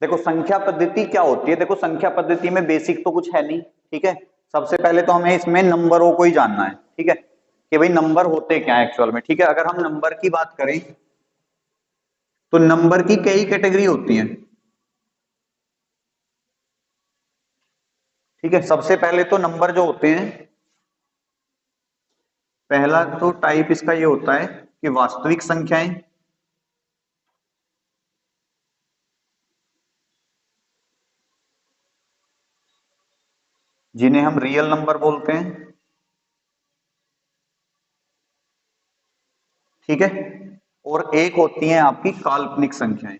देखो संख्या पद्धति क्या होती है, देखो संख्या पद्धति में बेसिक तो कुछ है नहीं, ठीक है। सबसे पहले तो हमें इसमें नंबरों को ही जानना है, ठीक है, कि भाई नंबर होते क्या है एक्चुअल में, ठीक है। अगर हम नंबर की बात करें तो नंबर की कई कैटेगरी होती हैं, ठीक है। सबसे पहले तो नंबर जो होते हैं, पहला तो टाइप इसका ये होता है कि वास्तविक संख्याएं, जिन्हें हम रियल नंबर बोलते हैं, ठीक है। और एक होती हैं आपकी काल्पनिक संख्याएं।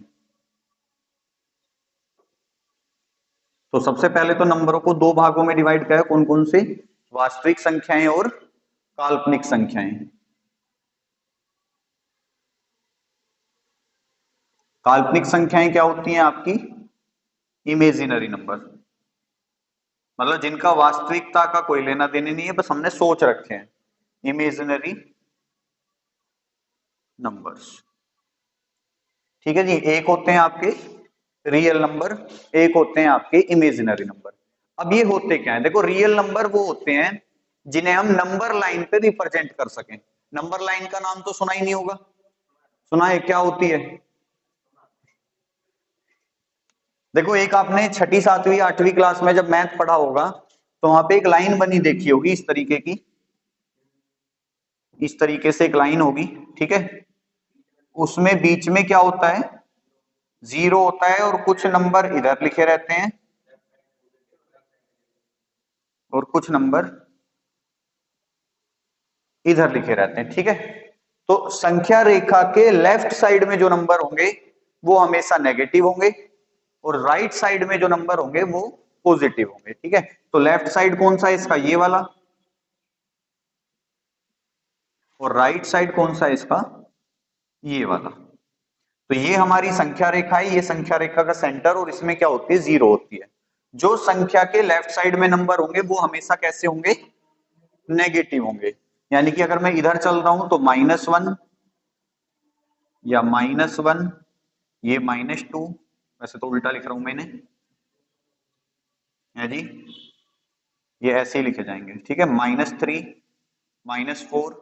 तो सबसे पहले तो नंबरों को दो भागों में डिवाइड किया है, कौन कौन से, वास्तविक संख्याएं और काल्पनिक संख्याएं। काल्पनिक संख्याएं क्या होती हैं आपकी, इमेजिनरी नंबर, मतलब जिनका वास्तविकता का कोई लेना देना नहीं है, बस हमने सोच रखे हैं, इमेजिनरी नंबर्स, ठीक है जी। एक होते हैं आपके रियल नंबर, एक होते हैं आपके इमेजिनरी नंबर। अब ये होते क्या है, देखो रियल नंबर वो होते हैं जिन्हें हम नंबर लाइन पे रिप्रेजेंट कर सकें। नंबर लाइन का नाम तो सुना ही नहीं होगा, सुना है, क्या होती है। देखो एक आपने छठी सातवीं आठवीं क्लास में जब मैथ पढ़ा होगा तो वहां पे एक लाइन बनी देखी होगी इस तरीके की, इस तरीके से एक लाइन होगी, ठीक है। उसमें बीच में क्या होता है, जीरो होता है और कुछ नंबर इधर लिखे रहते हैं और कुछ नंबर इधर लिखे रहते हैं, ठीक है। तो संख्या रेखा के लेफ्ट साइड में जो नंबर होंगे वो हमेशा नेगेटिव होंगे और राइट साइड में जो नंबर होंगे वो पॉजिटिव होंगे, ठीक है। तो लेफ्ट साइड कौन सा है इसका, ये वाला, और राइट साइड कौन सा है इसका, ये वाला। तो ये हमारी संख्या रेखा है, ये संख्या रेखा का सेंटर, और इसमें क्या होती है, जीरो होती है। जो संख्या के लेफ्ट साइड में नंबर होंगे वो हमेशा कैसे होंगे, नेगेटिव होंगे। यानी कि अगर मैं इधर चल रहा हूं तो -1 या -1, ये -2, वैसे तो उल्टा लिख रहा हूं मैंने, है जी, ये ऐसे ही लिखे जाएंगे, ठीक है। -3, -4,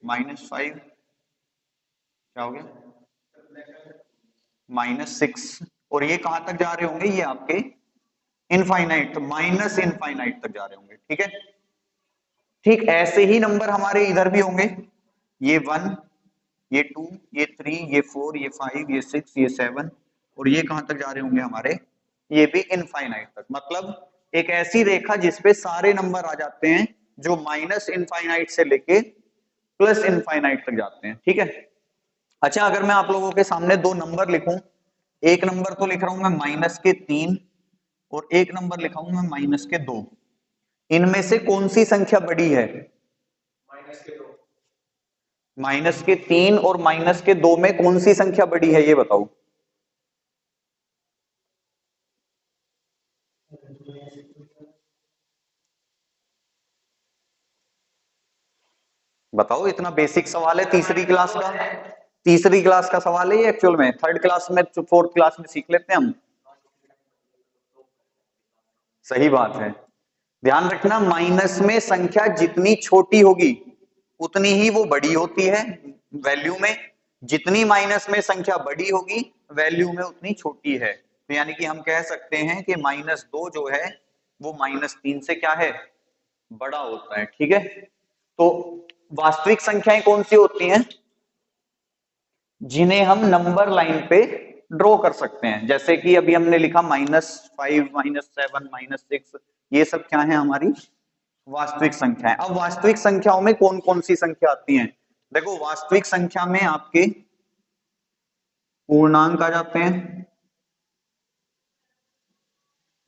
-5, क्या हो गया, -6, और ये कहां तक जा रहे होंगे, ये आपके इनफाइनाइट, माइनस इनफाइनाइट तक जा रहे होंगे, ठीक है। ठीक ऐसे ही नंबर हमारे इधर भी होंगे, ये 1, ये 2, ये 3, ये 4, ये 5, ये 6, ये 7, और ये कहां तक जा रहे होंगे हमारे, ये भी इनफाइनाइट तक। मतलब एक ऐसी रेखा जिसपे सारे नंबर आ जाते हैं जो माइनस इनफाइनाइट से लेके प्लस इनफाइनाइट तक जाते हैं, ठीक है। अच्छा अगर मैं आप लोगों के सामने दो नंबर लिखूं, एक नंबर तो लिख रहा हूं मैं -3 और एक नंबर लिखा हूं मैं -2, इनमें से कौन सी संख्या बड़ी है, -3 और -2 में कौन सी संख्या बड़ी है, ये बताओ। बताओ, इतना बेसिक सवाल है, तीसरी क्लास का, तीसरी क्लास का सवाल है ये एक्चुअल में, थर्ड क्लास में, फोर्थ क्लास में सीख लेते हैं हम। सही बात है, ध्यान रखना, माइनस में संख्या जितनी छोटी होगी उतनी ही वो बड़ी होती है वैल्यू में, जितनी माइनस में संख्या बड़ी होगी वैल्यू में उतनी छोटी है। तो यानी कि हम कह सकते हैं कि -2 जो है वो -3 से क्या है, बड़ा होता है, ठीक है। तो वास्तविक संख्याएं कौन सी होती हैं, जिन्हें हम नंबर लाइन पे ड्रॉ कर सकते हैं, जैसे कि अभी हमने लिखा -5, -7, -6, ये सब क्या है हमारी वास्तविक संख्याएं। अब वास्तविक संख्याओं में कौन कौन सी संख्या आती हैं, देखो वास्तविक संख्या में आपके पूर्णांक आ जाते हैं,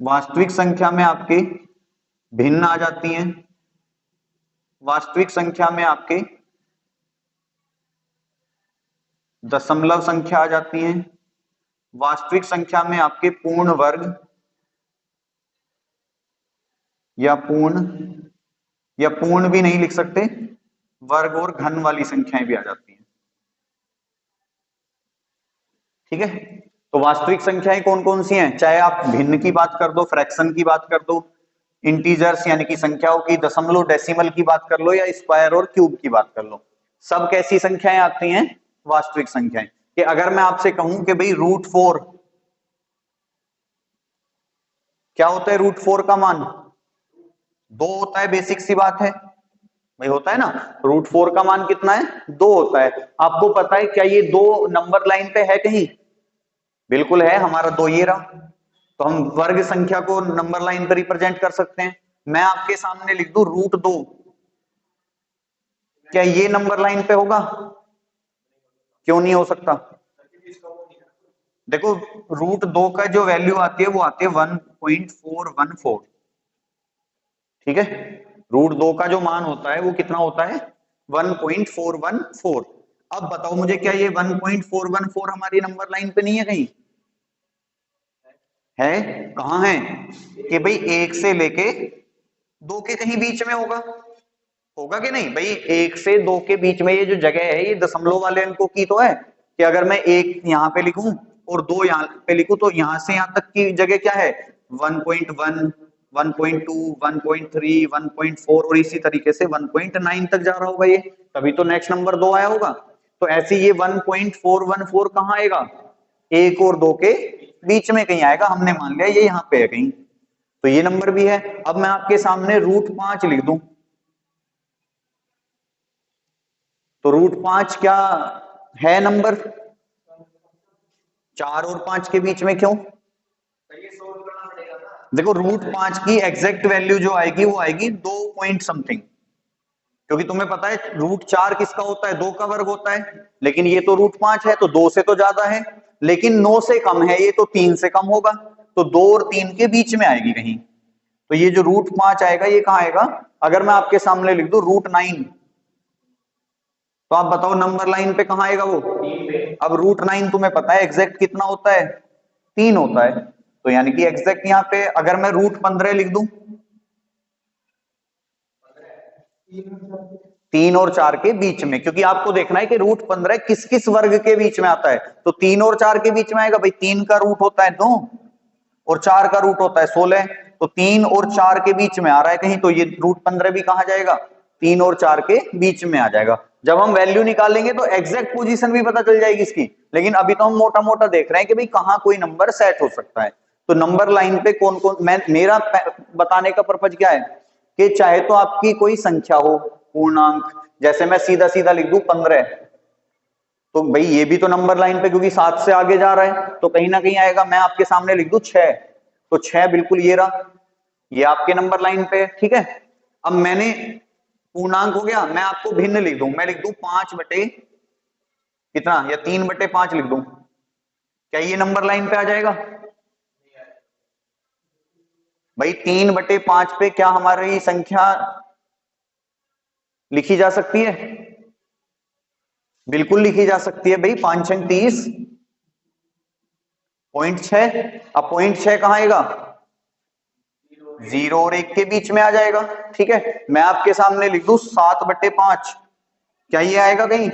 वास्तविक संख्या में आपके भिन्न आ जाती हैं, वास्तविक संख्या में आपके दशमलव संख्या आ जाती हैं, वास्तविक संख्या में आपके पूर्ण वर्ग या पूर्ण, या पूर्ण भी नहीं लिख सकते, वर्ग और घन वाली संख्याएं भी आ जाती हैं, ठीक है। तो वास्तविक संख्याएं कौन कौन सी हैं, चाहे आप भिन्न की बात कर दो, फ्रैक्शन की बात कर दो, इंटीजर्स यानी कि संख्याओं की, दशमलव डेसिमल की बात कर लो, या स्क्वायर और क्यूब की बात कर लो, सब कैसी संख्याएं आती हैं, वास्तविक संख्याएं। कि अगर मैं आपसे कहूं कि भाई √4 क्या होता है, √4 का मान 2 होता है, बेसिक सी बात है भाई, होता है ना, √4 का मान कितना है, 2 होता है। आपको पता है क्या ये 2 नंबर लाइन पे है कहीं, बिल्कुल है, हमारा 2 ये रहा। तो हम वर्ग संख्या को नंबर लाइन पर रिप्रेजेंट कर सकते हैं। मैं आपके सामने लिख दूं √2, क्या ये नंबर लाइन पे होगा, क्यों नहीं हो सकता, देखो √2 का जो वैल्यू आती है वो आती है 1.414, ठीक है, √2 का जो मान होता है वो कितना होता है, 1.414। अब बताओ मुझे, क्या ये 1.414 हमारी नंबर लाइन पे नहीं है कहीं, है, कहां है, कि भाई 1 से लेके 2 के कहीं बीच में होगा, होगा कि नहीं भाई, 1 से 2 के बीच में ये जो जगह है ये दशमलव वाले अंकों की तो है, कि अगर मैं 1 यहां पे लिखूं और 2 यहां पे लिखूं तो यहां से यहां तक की जगह क्या है, 1.1, 1.2, 1.3, 1.4 और इसी तरीके से 1.9 तक जा रहा होगा ये, तभी तो नेक्स्ट नंबर 2 आया होगा। तो ऐसे ये 1.414 कहां आएगा, 1 और 2 के बीच में कहीं आएगा, हमने मान लिया ये यहाँ पे है कहीं, तो ये नंबर भी है। अब मैं आपके सामने √5 लिख दूं, तो √5 क्या है नंबर, 4 और 5 के बीच में, क्यों, देखो √5 की एग्जैक्ट वैल्यू जो आएगी वो आएगी 2 पॉइंट समथिंग, क्योंकि तुम्हें पता है √4 किसका होता है, 2 का वर्ग होता है, लेकिन ये तो √5 है तो 2 से तो ज्यादा है, लेकिन 9 से कम है, ये तो 3 से कम होगा, तो 2 और 3 के बीच में आएगी कहीं। तो ये जो √5 आएगा ये कहां आएगा, अगर मैं आपके सामने लिख दूं √9, तो आप बताओ नंबर लाइन पे कहां आएगा वो, अब √9 तुम्हें पता है एग्जैक्ट कितना होता है, 3 होता है, तो यानी कि एग्जैक्ट यहाँ पे अगर मैं √15 लिख दूं, 3 और 4 के बीच में, क्योंकि आपको देखना है कि √15 किस किस वर्ग के बीच में आता है, तो 3 और 4 के बीच में आएगा भाई, 3 का रूट होता है 2 और 4 का रूट होता है 16, तो 3 और 4 के बीच में आ रहा है कहीं, तो ये √15 भी कहा जाएगा, 3 और 4 के बीच में आ जाएगा। जब हम वैल्यू निकालेंगे तो एग्जैक्ट पोजीशन भी पता चल जाएगी इसकी, लेकिन अभी तो हम मोटा मोटा देख रहे हैं कि भाई कहां कोई नंबर सेट हो सकता है। तो नंबर लाइन पे कौन कौन, मैं मेरा बताने का पर्पज क्या है कि चाहे तो आपकी कोई संख्या हो पूर्णांक, जैसे मैं सीधा सीधा लिख दूं 15, तो भाई ये भी तो नंबर लाइन पे, क्योंकि 7 से आगे जा रहा है तो कहीं ना कहीं आएगा। मैं आपके सामने लिख दूं 6, तो 6 बिल्कुल ये रहा, ये आपके नंबर लाइन पे, ठीक है। अब मैंने पूर्णांक हो गया, मैं आपको भिन्न लिख दूं, मैं लिख दूं 5 बटे कितना, या 3/5 लिख दूं, क्या ये नंबर लाइन पे आ जाएगा भाई, 3/5 पे क्या हमारी संख्या लिखी जा सकती है, बिल्कुल लिखी जा सकती है भाई, 5 6 30, 0.6, अब 0.6 कहां आएगा, 0 और 1 के बीच में आ जाएगा, ठीक है। मैं आपके सामने लिख दूं 7/5, क्या ये आएगा कहीं,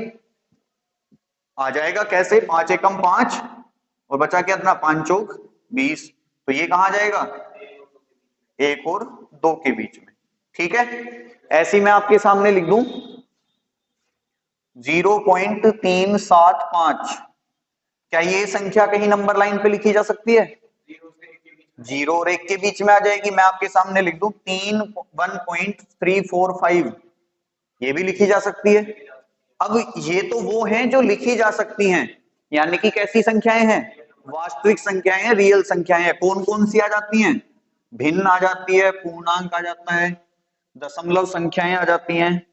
आ जाएगा, कैसे, 5 एकम 5 और बचा कितना, 5 चौक 20, तो ये कहां जाएगा, 1 और 2 के बीच में, ठीक है। ऐसी मैं आपके सामने लिख दूं 0.375, क्या ये संख्या कहीं नंबर लाइन पे लिखी जा सकती है, 0 और 1 के बीच में आ जाएगी। मैं आपके सामने लिख दूं 1.345, ये भी लिखी जा सकती है। अब ये तो वो हैं जो लिखी जा सकती हैं, यानी कि कैसी संख्याएं हैं, वास्तविक संख्याएं हैं, रियल संख्याएं हैं। कौन कौन सी आ जाती हैं, भिन्न आ जाती है, पूर्णांक आ जाता है, दशमलव संख्याएं आ जाती हैं,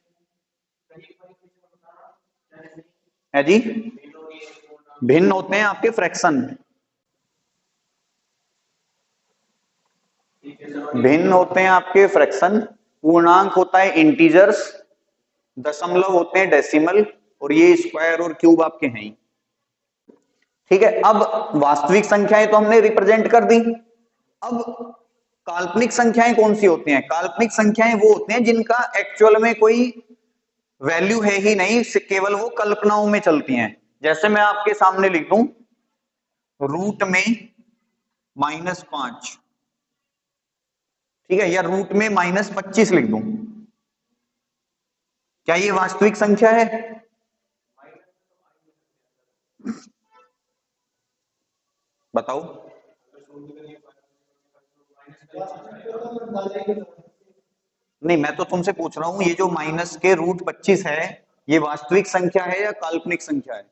है जी, भिन्न होते हैं आपके फ्रैक्शन, भिन्न होते हैं आपके फ्रैक्शन, पूर्णांक होता है इंटीजर्स, दशमलव होते हैं डेसिमल, और ये स्क्वायर और क्यूब आपके हैं, ठीक है। अब वास्तविक संख्याएं तो हमने रिप्रेजेंट कर दी। अब काल्पनिक संख्याएं कौन सी होती हैं, काल्पनिक संख्याएं वो होती हैं जिनका एक्चुअल में कोई वैल्यू है ही नहीं, केवल वो कल्पनाओं में चलती हैं। जैसे मैं आपके सामने लिख दूं रूट में -5, ठीक है, या रूट में -25 लिख दूं, क्या ये वास्तविक संख्या है? बताओ। नहीं, मैं तो तुमसे पूछ रहा हूं ये जो माइनस के रूट 25 है, ये वास्तविक संख्या है या काल्पनिक संख्या है?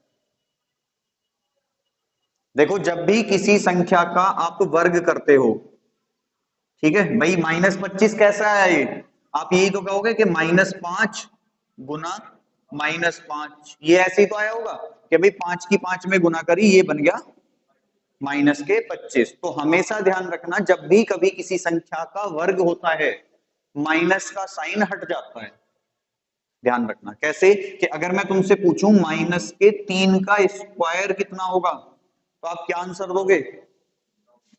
देखो, जब भी किसी संख्या का आप वर्ग करते हो, ठीक है भाई, -25 कैसा है ये? आप यही तो कहोगे कि -5 गुना -5, ये ऐसे ही तो आया होगा कि भाई 5 की 5 में गुना करी, ये बन गया -25। तो हमेशा ध्यान रखना, जब भी कभी किसी संख्या का वर्ग होता है, माइनस का साइन हट जाता है। ध्यान रखना कैसे, कि अगर मैं तुमसे पूछूं -3 का स्क्वायर कितना होगा, तो आप क्या आंसर दोगे?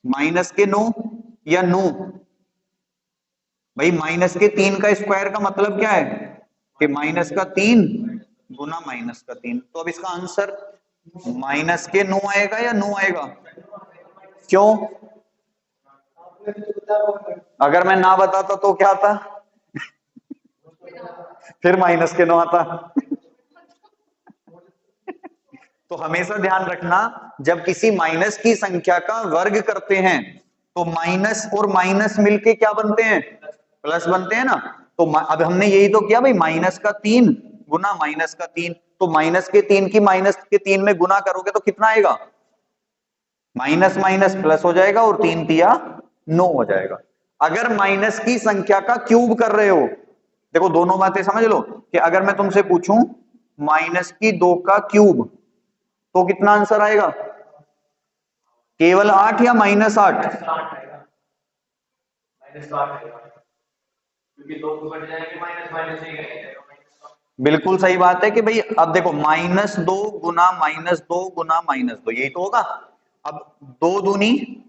-9 या 9? भाई -3 का स्क्वायर का मतलब क्या है कि -3 गुना -3। तो अब इसका आंसर -9 आएगा या 9 आएगा? क्यों? अगर मैं ना बताता तो क्या था? फिर -9 आता। तो हमेशा ध्यान रखना, जब किसी माइनस की संख्या का वर्ग करते हैं, तो माइनस और माइनस मिलके क्या बनते हैं? प्लस बनते हैं ना। तो अब हमने यही तो किया भाई, -3 गुना -3, तो -3 की -3 में गुना करोगे तो कितना आएगा? माइनस माइनस प्लस हो जाएगा और 3 तिया 9 हो जाएगा। अगर माइनस की संख्या का क्यूब कर रहे हो, देखो दोनों बातें समझ लो, कि अगर मैं तुमसे पूछूं -2 का क्यूब, तो कितना आंसर आएगा? केवल 8 या -8? बिल्कुल सही बात है कि भाई, अब देखो -2 गुना -2 गुना -2, यही तो होगा। अब 2 दूनी,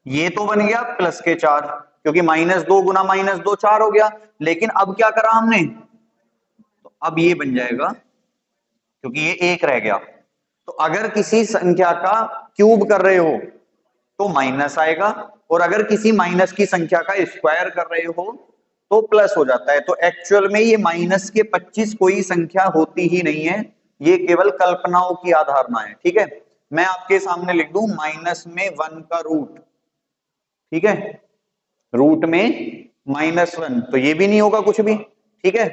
ये तो बन गया +4, क्योंकि -2 गुना -2 4 हो गया। लेकिन अब क्या करा हमने? तो अब ये बन जाएगा, क्योंकि ये 1 रह गया। तो अगर किसी संख्या का क्यूब कर रहे हो तो माइनस आएगा, और अगर किसी माइनस की संख्या का स्क्वायर कर रहे हो तो प्लस हो जाता है। तो एक्चुअल में ये -25 कोई संख्या होती ही नहीं है, ये केवल कल्पनाओं की अवधारणा है। ठीक है, मैं आपके सामने लिख दूं -1 का रूट, ठीक है, रूट में -1, तो ये भी नहीं होगा कुछ भी। ठीक है,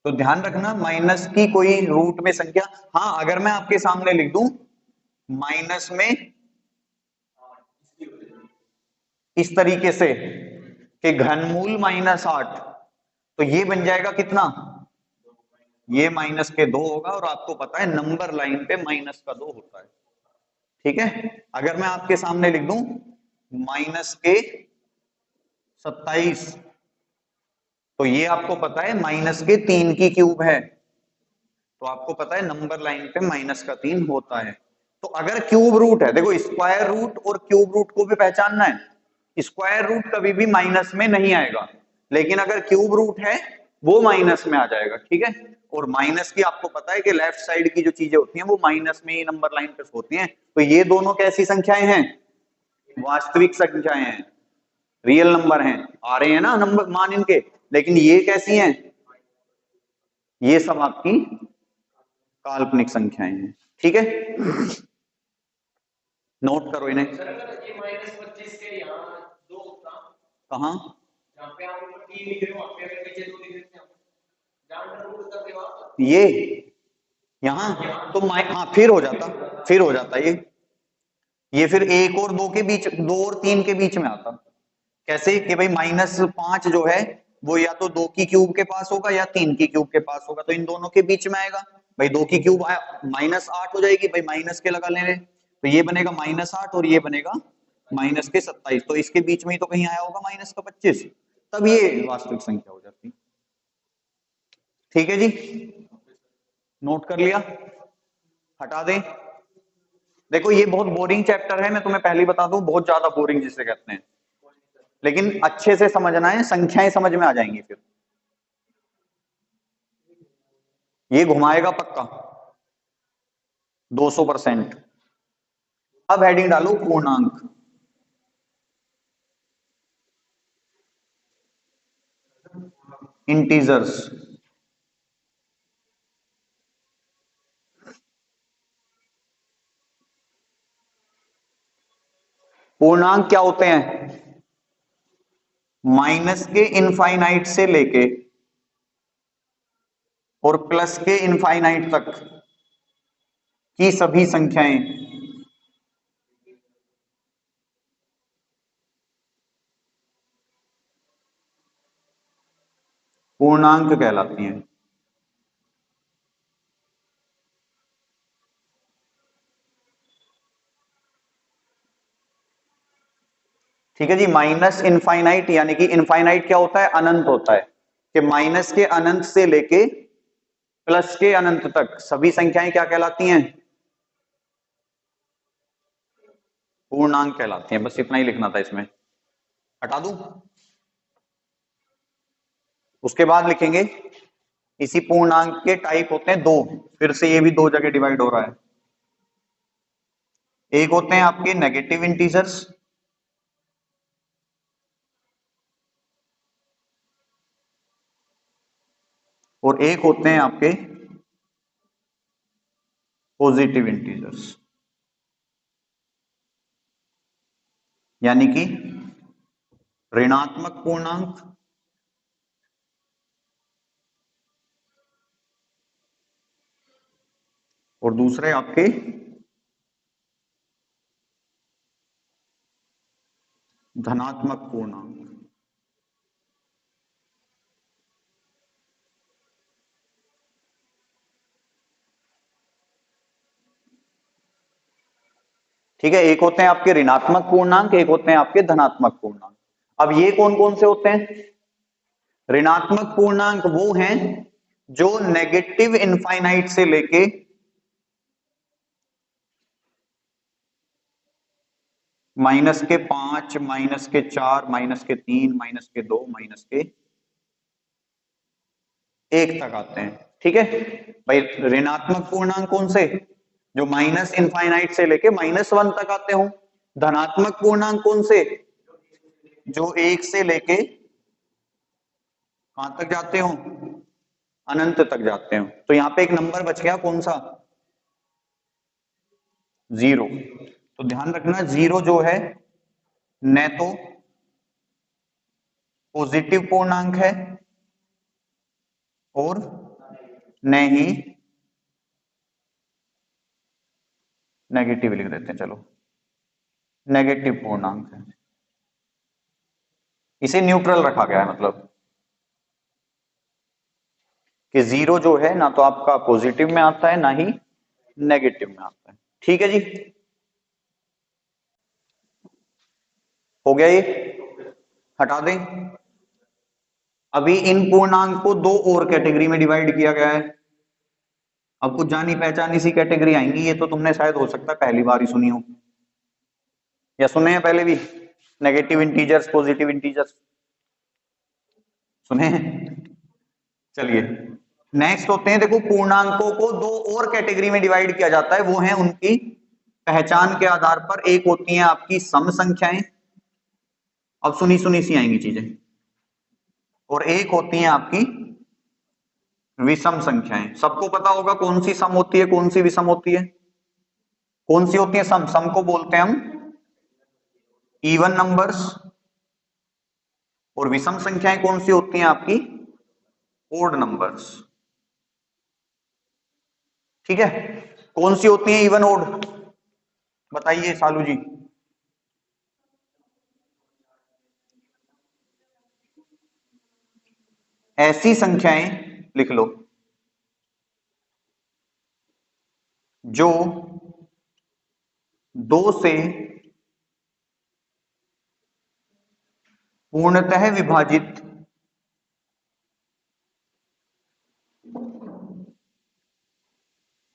तो ध्यान रखना, माइनस की कोई रूट में संख्या, हाँ अगर मैं आपके सामने लिख दूं माइनस में इस तरीके से कि घनमूल -8, तो ये बन जाएगा कितना? ये -2 होगा, और आपको पता है नंबर लाइन पे -2 होता है। ठीक है, अगर मैं आपके सामने लिख दूं -27, तो ये आपको पता है -3 की क्यूब है, तो आपको पता है नंबर लाइन पे -3 होता है। तो अगर क्यूब रूट है, देखो स्क्वायर रूट और क्यूब रूट को भी पहचानना है। स्क्वायर रूट कभी भी माइनस में नहीं आएगा, लेकिन अगर क्यूब रूट है वो माइनस में आ जाएगा। ठीक है, और माइनस की आपको पता है कि लेफ्ट साइड की जो चीजें होती हैं वो माइनस में ही नंबर लाइन पे होती हैं। तो ये दोनों कैसी संख्याएं हैं? वास्तविक संख्याएं हैं, रियल नंबर हैं, आ रहे हैं ना नंबर मान इनके। लेकिन ये कैसी हैं? ये सब आपकी काल्पनिक संख्याएं हैं। ठीक है, नोट करो इन्हें। कहा? ये यहाँ तो हाँ, फिर हो जाता ये फिर 1 और 2 के बीच, 2 और 3 के बीच में आता। कैसे कि भाई -5 जो है वो या तो 2 की क्यूब के पास होगा या 3 की क्यूब के पास होगा, तो इन दोनों के बीच में आएगा। भाई 2 की क्यूब आया -8 हो जाएगी, भाई माइनस के लगा लेंगे, तो ये बनेगा -8 और ये बनेगा -27, तो इसके बीच में ही तो कहीं आया होगा -25, तब ये वास्तविक संख्या हो जाती। ठीक है जी, नोट कर लिया? हटा दें? देखो ये बहुत बोरिंग चैप्टर है, मैं तुम्हें पहले ही बता दूं, बहुत ज्यादा बोरिंग जिसे कहते हैं, लेकिन अच्छे से समझना है, संख्याएं समझ में आ जाएंगी फिर। ये घुमाएगा पक्का 200%। अब हेडिंग डालो पूर्णांक। इंटीजर्स। पूर्णांक क्या होते हैं? माइनस के इनफाइनाइट से लेके और प्लस के इनफाइनाइट तक की सभी संख्याएं पूर्णांक कहलाती हैं। ठीक है जी। माइनस इनफाइनाइट यानी कि इनफाइनाइट क्या होता है? अनंत होता है। कि माइनस के अनंत से लेके प्लस के अनंत तक सभी संख्याएं क्या कहलाती हैं? पूर्णांक कहलाती हैं। बस इतना ही लिखना था इसमें। हटा दूं? उसके बाद लिखेंगे इसी पूर्णांक के टाइप होते हैं दो। फिर से ये भी दो जगह डिवाइड हो रहा है। एक होते हैं आपके नेगेटिव इंटीजर्स, और एक होते हैं आपके पॉजिटिव इंटीजर्स, यानी कि ऋणात्मक पूर्णांक और दूसरे आपके धनात्मक पूर्णांक। ठीक है। एक होते हैं आपके ऋणात्मक पूर्णांक, एक होते हैं आपके धनात्मक पूर्णांक। अब ये कौन कौन से होते हैं? ऋणात्मक पूर्णांक वो हैं जो नेगेटिव इनफाइनाइट से लेके -5, -4, -3, -2, -1 तक आते हैं। ठीक है भाई। ऋणात्मक पूर्णांक कौन से? जो माइनस इनफाइनाइट से लेके -1 तक आते हो। धनात्मक पूर्णांक कौन से? जो 1 से लेके कहां तक जाते हो? अनंत तक जाते हो। तो यहां पे एक नंबर बच गया, कौन सा? 0। तो ध्यान रखना, 0 जो है न तो पॉजिटिव पूर्णांक है और न ही नेगेटिव लिख देते हैं, चलो नेगेटिव पूर्णांक है। इसे न्यूट्रल रखा गया है, मतलब कि 0 जो है ना तो आपका पॉजिटिव में आता है ना ही नेगेटिव में आता है। ठीक है जी। हो गया ये? हटा दें? अभी इन पूर्णांक को दो और कैटेगरी में डिवाइड किया गया है। अब कुछ जानी पहचानी सी कैटेगरी आएंगी, ये तो तुमने शायद हो सकता है पहली बार ही सुनी हो, या सुने हैं पहले भी? नेगेटिव इंटीजर्स, पॉजिटिव इंटीजर्स सुने हैं? चलिए, नेक्स्ट होते हैं, देखो पूर्णांकों को दो और कैटेगरी में डिवाइड किया जाता है। वो है उनकी पहचान के आधार पर। एक होती हैं आपकी सम संख्याएं, अब सुनी सुनी सी आएंगी चीजें, और एक होती हैं आपकी विषम संख्याएं। सबको पता होगा कौन सी सम होती है, कौन सी विषम होती है। कौन सी होती है सम? सम को बोलते हैं हम इवन नंबर्स, और विषम संख्याएं कौन सी होती हैं आपकी? Odd numbers. ठीक है। कौन सी होती हैं इवन ओड? बताइए सालू जी। ऐसी संख्याएं लिख लो जो दो से पूर्णतः विभाजित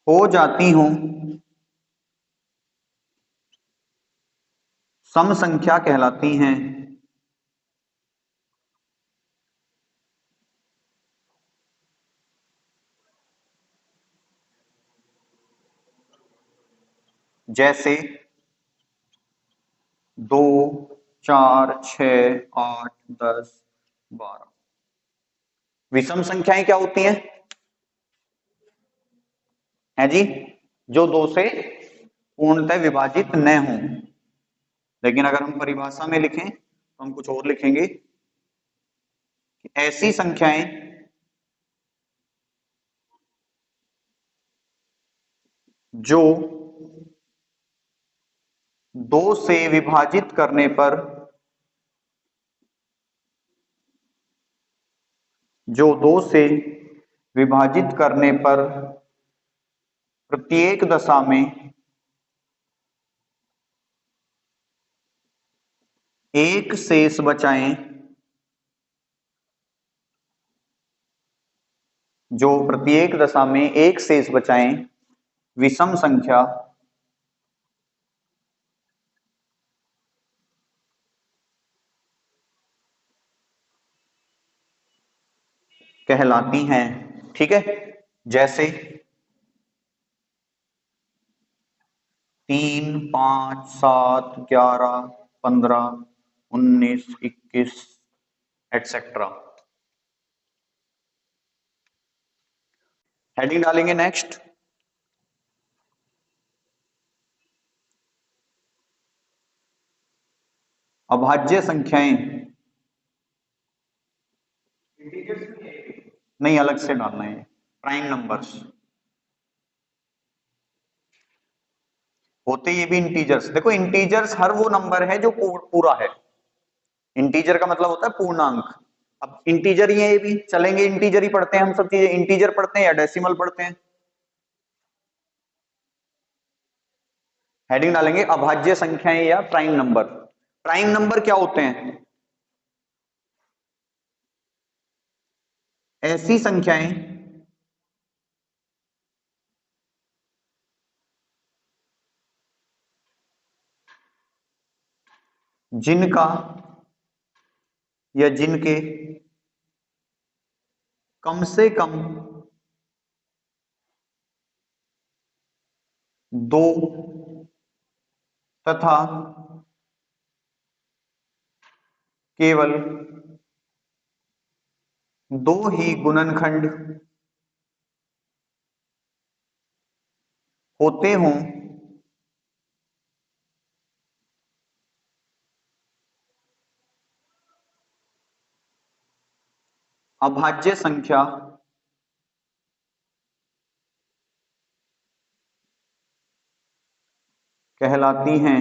हो जाती हूं, सम संख्या कहलाती हैं। जैसे 2 4 6 8 10 12। विषम संख्याएं क्या होती हैं? है जी, जो 2 से पूर्णतः विभाजित न हो। लेकिन अगर हम परिभाषा में लिखें तो हम कुछ और लिखेंगे कि ऐसी संख्याएं जो 2 से विभाजित करने पर, जो 2 से विभाजित करने पर प्रत्येक दशा में एक शेष बचाएं, जो प्रत्येक दशा में एक शेष बचाएं, विषम संख्या कहलाती हैं। ठीक है, जैसे 3 5 7 11 15 19 21 एटसेट्रा। हेडिंग डालेंगे नेक्स्ट। अभाज्य संख्याएं, नहीं अलग से डालना है, प्राइम नंबर्स होते ये भी इंटीजर्स। देखो इंटीजर्स हर वो नंबर है जो पूरा है। इंटीजर का मतलब होता है पूर्णांक। अब इंटीजर ये भी चलेंगे, इंटीजर ही पढ़ते हैं हम सब चीजें, इंटीजर पढ़ते हैं या डेसिमल पढ़ते हैं। हेडिंग डालेंगे अभाज्य संख्याएं या प्राइम नंबर। प्राइम नंबर क्या होते हैं? ऐसी संख्याएं जिनका या जिनके कम से कम 2 तथा केवल 2 ही गुणनखंड होते हों, अभाज्य संख्या कहलाती हैं।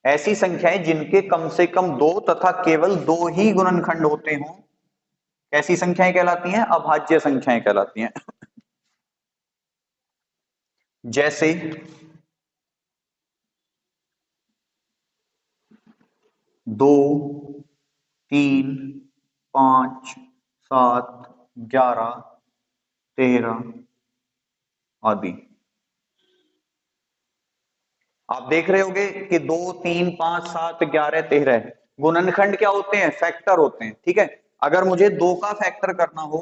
ऐसी संख्याएं जिनके कम से कम 2 तथा केवल 2 ही गुणनखंड होते हों, कैसी संख्याएं कहलाती हैं? अभाज्य संख्याएं कहलाती हैं। जैसे 2 3 5 7 11 13 आदि। आप देख रहे होंगे कि 2 3 5 7 11 13 गुणनखंड क्या होते हैं? फैक्टर होते हैं। ठीक है, अगर मुझे 2 का फैक्टर करना हो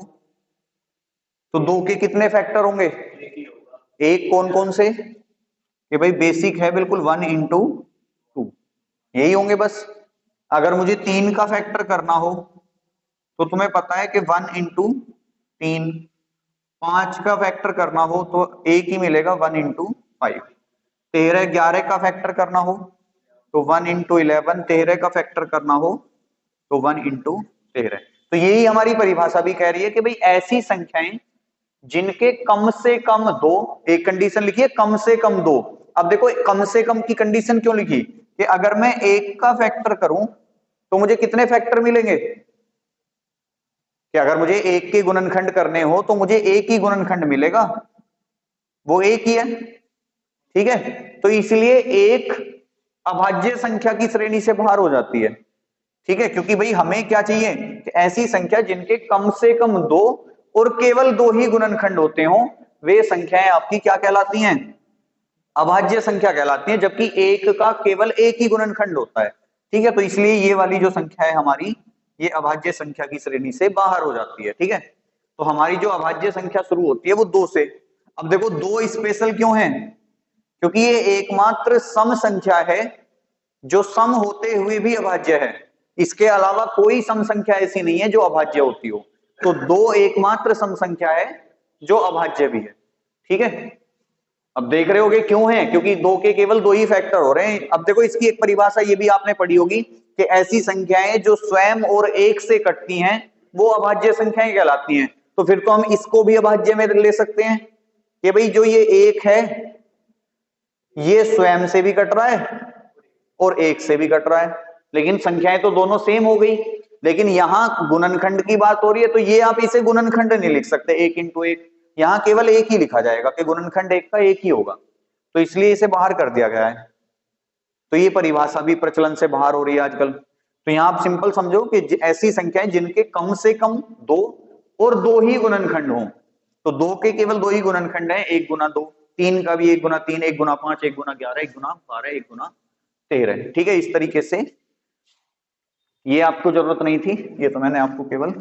तो 2 के कितने फैक्टर होंगे? एक कौन कौन से? कि भाई बेसिक है बिल्कुल, 1 इंटू 2 यही होंगे बस। अगर मुझे 3 का फैक्टर करना हो तो तुम्हें पता है कि 1 इंटू 3। 5 का फैक्टर करना हो तो एक ही मिलेगा, 1 इंटू 5। 13 11 का फैक्टर करना हो तो 1 इंटू 11। 13 का फैक्टर करना हो तो 1 इंटू 13। तो यही हमारी परिभाषा भी कह रही है कि भाई ऐसी संख्याएं जिनके कम से कम 2, एक कंडीशन लिखी है कम से कम 2। अब देखो कम से कम की कंडीशन क्यों लिखी? कि अगर मैं 1 का फैक्टर करूं तो मुझे कितने फैक्टर मिलेंगे? कि अगर मुझे 1 के गुणनखंड करने हो तो मुझे 1 ही गुणनखंड मिलेगा, वो 1 ही है। ठीक है, तो इसलिए 1 अभाज्य संख्या की श्रेणी से बाहर हो जाती है। ठीक है, क्योंकि भाई हमें क्या चाहिए कि ऐसी संख्या जिनके कम से कम 2 और केवल 2 ही गुणनखंड होते हों, वे संख्याएं आपकी क्या कहलाती हैं? अभाज्य संख्या कहलाती हैं, जबकि 1 का केवल 1 ही गुणनखंड होता है। ठीक है, तो इसलिए ये वाली जो संख्या है हमारी, ये अभाज्य संख्या की श्रेणी से बाहर हो जाती है। ठीक है, तो हमारी जो अभाज्य संख्या शुरू होती है वो 2 से। अब देखो 2 स्पेशल क्यों है? क्योंकि ये एकमात्र सम संख्या है जो सम होते हुए भी अभाज्य है, इसके अलावा कोई सम संख्या ऐसी नहीं है जो अभाज्य होती हो। तो दो एकमात्र सम संख्या है जो अभाज्य भी है। ठीक है, अब देख रहे होगे क्यों है, क्योंकि दो के केवल दो ही फैक्टर हो रहे हैं। अब देखो इसकी एक परिभाषा ये भी आपने पढ़ी होगी कि ऐसी संख्याएं जो स्वयं और एक से कटती हैं वो अभाज्य संख्याएं कहलाती हैं। तो फिर तो हम इसको भी अभाज्य में ले सकते हैं कि भाई जो ये एक है ये स्वयं से भी कट रहा है और एक से भी कट रहा है, लेकिन संख्याएं तो दोनों सेम हो गई। लेकिन यहां गुणनखंड की बात हो रही है तो ये आप इसे गुणनखंड नहीं लिख सकते एक इंटू एक, यहां केवल एक ही लिखा जाएगा कि गुणनखंड एक का एक ही होगा, तो इसलिए इसे बाहर कर दिया गया है। तो ये परिभाषा भी प्रचलन से बाहर हो रही है आजकल। तो यहां आप सिंपल समझो कि ऐसी संख्याएं जिनके कम से कम दो और दो ही गुणनखंड हों। तो दो के केवल दो ही गुणनखंड है, एक गुना दो, तीन का भी एक गुना तीन, एक गुना पांच, एक गुना 11, एक गुना 12, एक गुना 13। ठीक है, इस तरीके से ये आपको जरूरत नहीं थी, ये तो मैंने आपको केवल,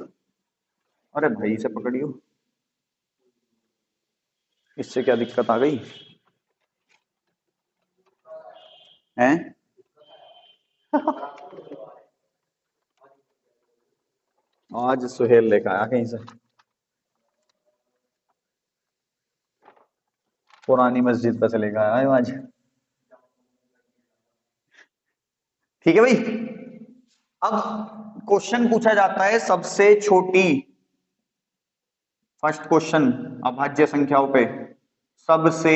अरे भाई इसे पकड़ियो, इससे क्या दिक्कत आ गई हैं? आज सुहेल लेकर आया कहीं से, पुरानी मस्जिद पर चले गया है आज। ठीक है भाई, अब क्वेश्चन पूछा जाता है सबसे छोटी, फर्स्ट क्वेश्चन अभाज्य संख्याओं पे, सबसे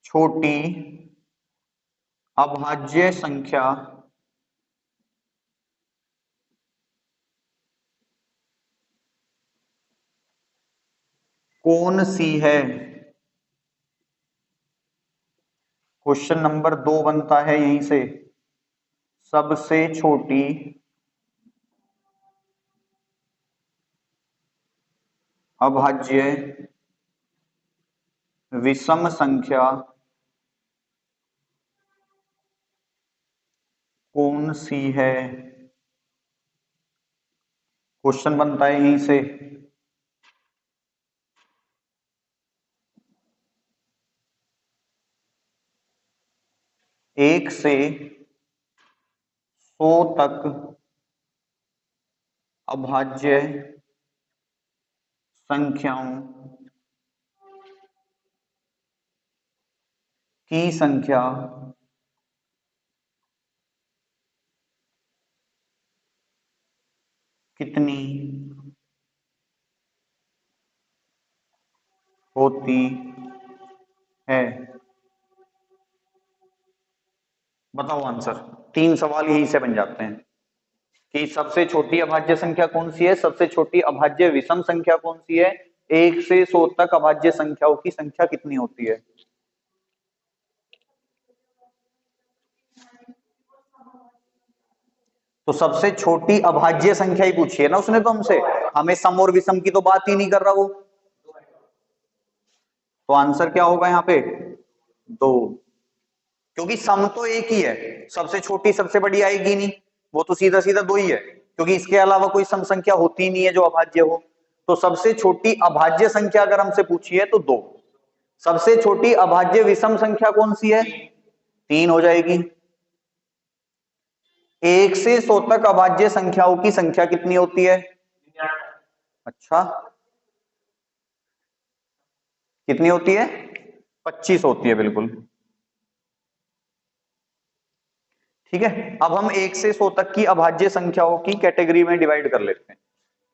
छोटी अभाज्य संख्या कौन सी है? क्वेश्चन नंबर 2 बनता है यहीं से, सबसे छोटी अभाज्य विषम संख्या कौन सी है? क्वेश्चन बनता है यहीं से। एक से 100 तक अभाज्य संख्याओं की संख्या कितनी होती है? बताओ आंसर। 3 सवाल यही से बन जाते हैं कि सबसे छोटी अभाज्य संख्या कौन सी है, सबसे छोटी अभाज्य विषम संख्या कौन सी है, 1 से 100 तक अभाज्य संख्याओं की संख्या कितनी होती है? तो सबसे छोटी अभाज्य संख्या ही पूछी है ना उसने तो हमसे, हमें सम और विषम की तो बात ही नहीं कर रहा वो। तो आंसर क्या होगा यहाँ पे? 2, क्योंकि सम तो एक ही है, सबसे छोटी सबसे बड़ी आएगी नहीं, वो तो सीधा सीधा 2 ही है, क्योंकि इसके अलावा कोई सम संख्या होती ही नहीं है जो अभाज्य हो। तो सबसे छोटी अभाज्य संख्या अगर हमसे पूछी है तो 2। सबसे छोटी अभाज्य विषम संख्या कौन सी है? 3 हो जाएगी। 1 से 100 तक अभाज्य संख्याओं की संख्या कितनी होती है? अच्छा, कितनी होती है? 25 होती है, बिल्कुल ठीक है। अब हम 1 से 100 तक की अभाज्य संख्याओं की कैटेगरी में डिवाइड कर लेते हैं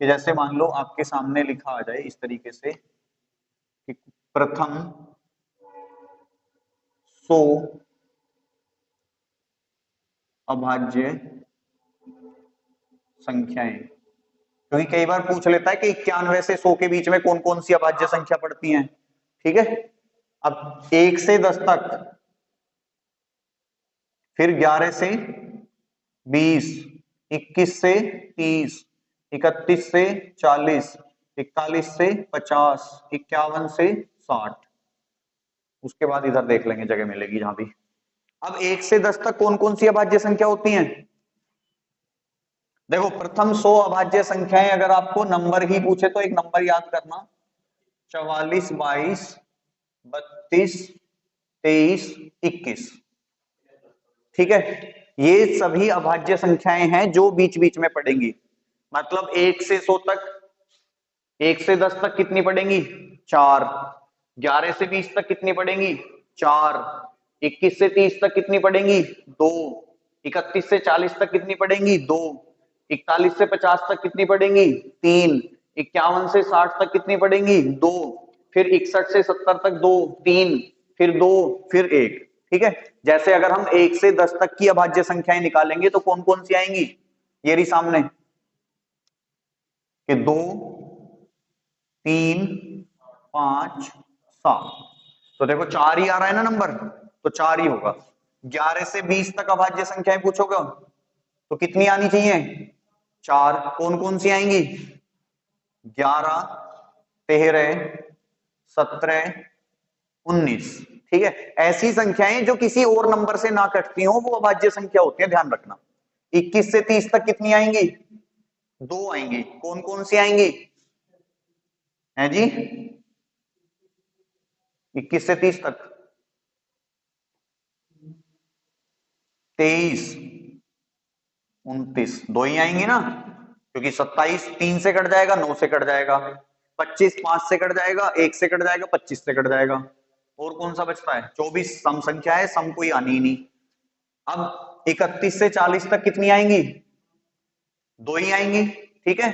कि जैसे मान लो आपके सामने लिखा आ जाए इस तरीके से कि प्रथम 100 अभाज्य संख्याएं, क्योंकि कई बार पूछ लेता है कि 91 से 100 के बीच में कौन कौन सी अभाज्य संख्या पड़ती हैं। ठीक है, अब 1 से 10 तक, फिर 11 से 20, 21 से 30, 31 से 40, 41 से 50, 51 से 60। उसके बाद इधर देख लेंगे, जगह मिलेगी जहां भी। अब 1 से 10 तक कौन कौन सी अभाज्य संख्या होती हैं? देखो प्रथम 100 अभाज्य संख्याएं अगर आपको नंबर ही पूछे तो एक नंबर याद करना, 44, 22, 32, 23, 21। ठीक है, ये सभी अभाज्य संख्याएं हैं जो बीच बीच में पड़ेंगी। मतलब 1 से 100 तक, 1 से 10 तक कितनी पड़ेंगी? 4। 11 से 20 तक कितनी पड़ेंगी? 4। 21 से 30 तक कितनी पड़ेंगी? 2। 31 से 40 तक कितनी पड़ेंगी? 2। 41 से 50 तक कितनी पड़ेंगी? 3। 51 से 60 तक कितनी पड़ेंगी? 2। फिर 61 से 70 तक 2, 3, फिर 2, फिर 1। ठीक है, जैसे अगर हम 1 से 10 तक की अभाज्य संख्याएं निकालेंगे तो कौन कौन सी आएंगी? ये रही सामने कि 2, 3, 5, 7। तो देखो 4 ही आ रहा है ना नंबर, तो 4 ही होगा। 11 से 20 तक अभाज्य संख्याएं पूछोगे तो कितनी आनी चाहिए? 4। कौन कौन सी आएंगी? 11, 13, 17, 19। ठीक है, ऐसी संख्याएं जो किसी और नंबर से ना कटती हो वो अभाज्य संख्या होती है, ध्यान रखना। 21 से 30 तक कितनी आएंगी? 2 आएंगी। कौन कौन सी आएंगी? है जी, 21 से 30 तक 23, 29, 2 ही आएंगी ना, क्योंकि 27 3 से कट जाएगा, 9 से कट जाएगा, 25 5 से कट जाएगा, 1 से कट जाएगा, 25 से कट जाएगा। और कौन सा बचता है? 24 सम संख्या है, सम कोई आनी ही नहीं। अब 31 से 40 तक कितनी आएंगी? 2 ही आएंगी। ठीक है,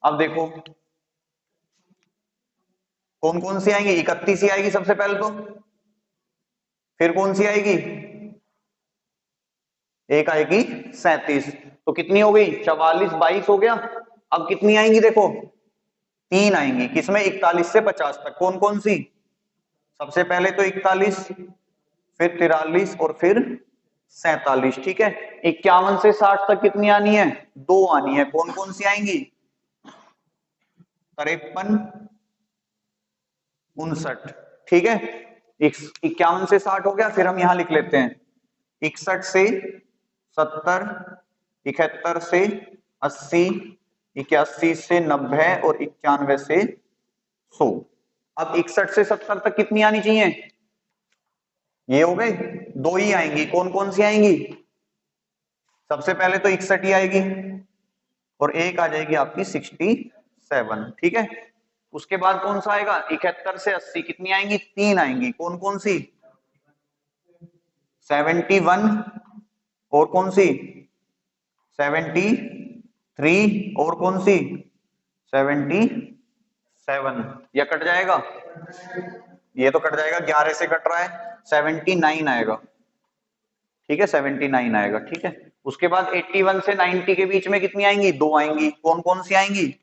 अब देखो कौन कौन सी आएंगी? 31 ही आएगी सबसे पहले तो, फिर कौन सी आएगी? एक आएगी 37। तो कितनी हो गई? 44, 22 हो गया। अब कितनी आएंगी देखो? 3 आएंगी। किसमें? 41 से 50 तक। कौन कौन सी? सबसे पहले तो 41, फिर 43 और फिर 47। ठीक है, 51 से 60 तक कितनी आनी है? 2 आनी है। कौन कौन सी आएंगी? 53, 59। ठीक है, 51 से 60 हो गया। फिर हम यहां लिख लेते हैं 61 से 70, 71 से 80, 81 से 90 और 91 से 100। अब 61 से 70 तक कितनी आनी चाहिए? ये हो गए, 2 ही आएंगी। कौन कौन सी आएंगी? सबसे पहले तो 61 ही आएगी और एक आ जाएगी आपकी 67। ठीक है, उसके बाद कौन सा आएगा? 71 से 80 कितनी आएंगी? 3 आएंगी। कौन कौन सी? 71 और कौन सी? 73 और कौन सी? 77। या कट जाएगा? ये तो कट जाएगा, 11 से कट रहा है, 79 आएगा। ठीक है, 79 आएगा। ठीक है, उसके बाद 81 से 90 के बीच में कितनी आएंगी? 2 आएंगी। कौन कौन सी आएंगी?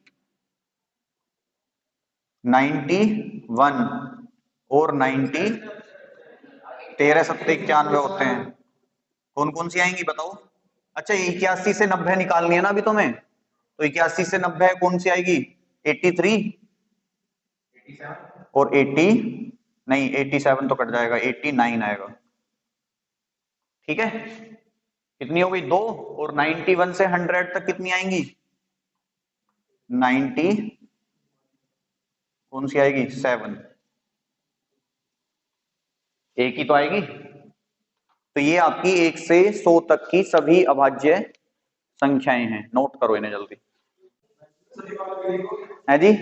91 और 90, 13 सत्ते 91 होते हैं। कौन कौन सी आएंगी बताओ? अच्छा, 81 से 90 निकालनी है ना अभी तुम्हें, तो 81 से 90 कौन सी आएगी? 83 और 80, नहीं 87 तो कट जाएगा, 89 आएगा। ठीक है, कितनी हो गई? 2। और 91 से 100 तक कितनी आएंगी? 90, कौन सी आएगी? 7। एक ही तो आएगी। तो ये आपकी 1 से 100 तक की सभी अभाज्य संख्याएं हैं। नोट करो इन्हें जल्दी। है जी,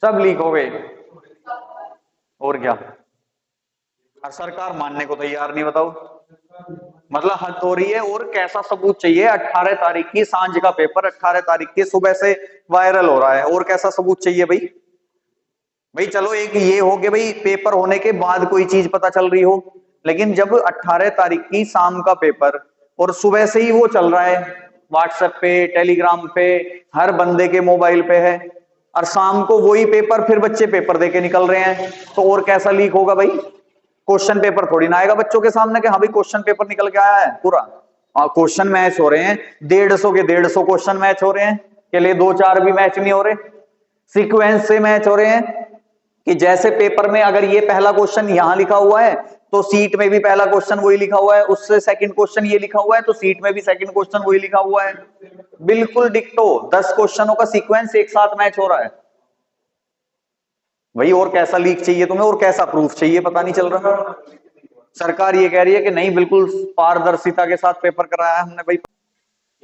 सब लीक हो गए। और क्या, और सरकार मानने को तैयार नहीं। बताओ, मतलब हद हो रही है। और कैसा सबूत चाहिए? 18 तारीख की सांझ का पेपर 18 तारीख की सुबह से वायरल हो रहा है, और कैसा सबूत चाहिए भाई? भाई चलो, एक ये हो गया भाई पेपर होने के बाद कोई चीज पता चल रही हो, लेकिन जब 18 तारीख की शाम का पेपर और सुबह से ही वो चल रहा है, व्हाट्सएप पे, टेलीग्राम पे, हर बंदे के मोबाइल पे है, और शाम को वही पेपर फिर बच्चे पेपर देके निकल रहे हैं, तो और कैसा लीक होगा भाई? क्वेश्चन पेपर थोड़ी ना आएगा बच्चों के सामने कि हाँ भाई क्वेश्चन पेपर निकल के आया है पूरा। क्वेश्चन मैच हो रहे हैं, 150 के 150 क्वेश्चन मैच हो रहे हैं, के लिए 2-4 भी मैच नहीं हो रहे, सीक्वेंस से मैच हो रहे हैं। कि जैसे पेपर में अगर ये पहला क्वेश्चन यहां लिखा हुआ है तो सीट में भी पहला क्वेश्चन वही लिखा हुआ है, उससे सेकंड क्वेश्चन ये लिखा हुआ है तो सीट में भी सेकंड क्वेश्चन वही लिखा हुआ है। बिल्कुल डिक्टो 10 क्वेश्चनों का सीक्वेंस एक साथ मैच हो रहा है भाई। और कैसा लीक चाहिए तुम्हें? और कैसा प्रूफ चाहिए? पता नहीं चल रहा। सरकार ये कह रही है कि नहीं, बिल्कुल पारदर्शिता के साथ पेपर कराया है हमने भाई।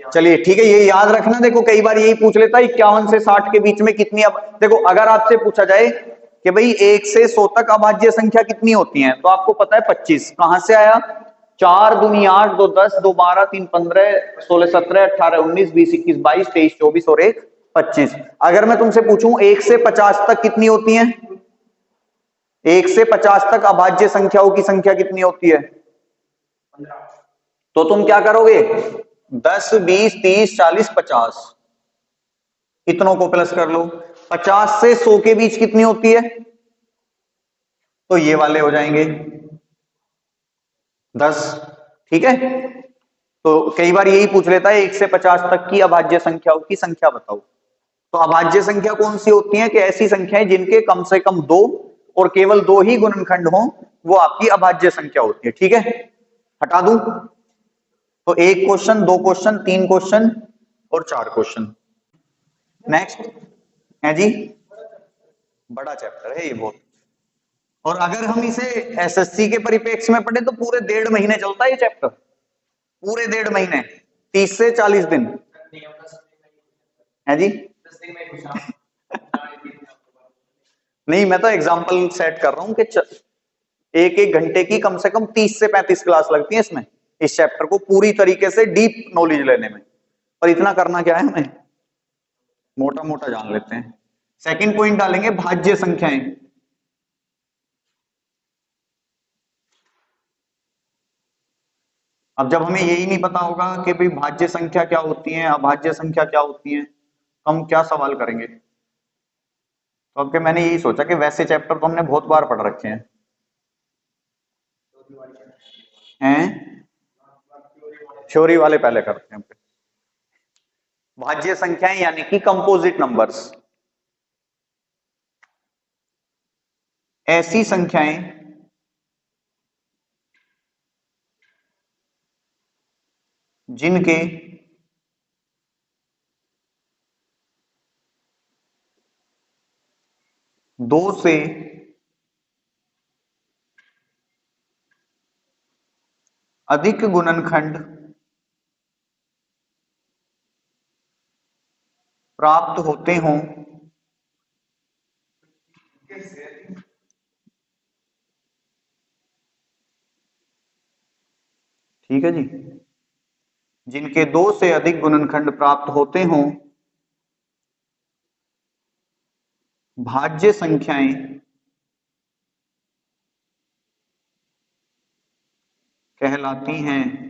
चलिए ठीक है, ये याद रखना। देखो कई बार यही पूछ लेता है 51 से 60 के बीच में कितनी। अब देखो अगर आपसे पूछा जाए कि भाई 1 से 100 तक अभाज्य संख्या कितनी होती है, तो आपको पता है 25। कहां से आया? 4 दूनी 8, 2 10, 2 12, 3 15, 16 17, 18 19, 20 21, 22, 23, 24 और 1 25। अगर मैं तुमसे पूछूं 1 से 50 तक कितनी होती है, 1 से 50 तक अभाज्य संख्याओं की संख्या कितनी होती है, तो तुम क्या करोगे? 10 20 30 40 50, इतनों को प्लस कर लो। 50 से 100 के बीच कितनी होती है, तो ये वाले हो जाएंगे 10। ठीक है, तो कई बार यही पूछ लेता है 1 से 50 तक की अभाज्य संख्याओं की संख्या बताओ। तो अभाज्य संख्या कौन सी होती है कि ऐसी संख्याएं जिनके कम से कम 2 और केवल 2 ही गुणनखंड हो, वो आपकी अभाज्य संख्या होती है। ठीक है, हटा दूं? तो 1 क्वेश्चन, 2 क्वेश्चन, 3 क्वेश्चन और 4 क्वेश्चन। नेक्स्ट है जी, बड़ा चैप्टर है ये बहुत। और अगर हम इसे एसएससी के परिप्रेक्ष्य में पढ़े तो पूरे 1.5 महीने चलता है ये चैप्टर, पूरे 1.5 महीने, 30 से 40 दिन है जी। नहीं, मैं तो एग्जांपल सेट कर रहा हूं कि एक एक घंटे की कम से कम 30 से 35 क्लास लगती है इसमें, इस चैप्टर को पूरी तरीके से डीप नॉलेज लेने में। पर इतना करना क्या है, हमें मोटा मोटा जान लेते हैं। सेकंड पॉइंट डालेंगे भाज्य संख्याएं। अब जब हमें यही नहीं पता होगा कि भाई भाज्य संख्या क्या होती है, अभाज्य संख्या क्या होती है, तो हम क्या सवाल करेंगे? तो अब के मैंने यही सोचा कि वैसे चैप्टर तो हमने बहुत बार पढ़ रखे हैं, थ्योरी वाले पहले करते हैं। भाज्य संख्याएं यानी कि कंपोजिट नंबर्स, ऐसी संख्याएं जिनके दो से अधिक गुणनखंड प्राप्त होते हों, ठीक है जी, जिनके 2 से अधिक गुणनखंड प्राप्त होते हों, भाज्य संख्याएं कहलाती हैं।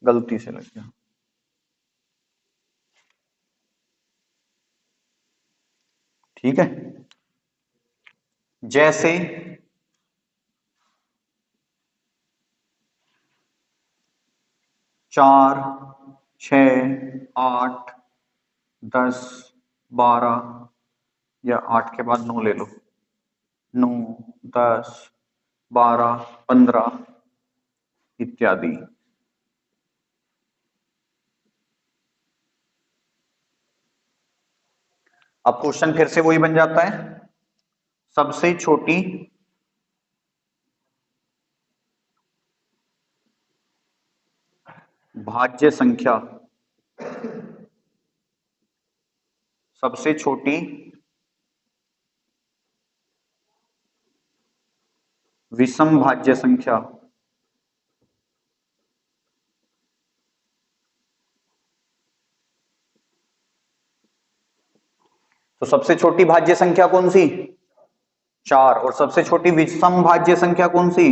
गलती से लग गया, ठीक है। जैसे 4 6 8 10 12, या 8 के बाद 9 ले लो, 9 10 12 15 इत्यादि। अब क्वेश्चन फिर से वही बन जाता है, सबसे छोटी भाज्य संख्या, सबसे छोटी विषम भाज्य संख्या तो सबसे छोटी भाज्य संख्या कौन सी? 4। और सबसे छोटी विषम भाज्य संख्या कौन सी?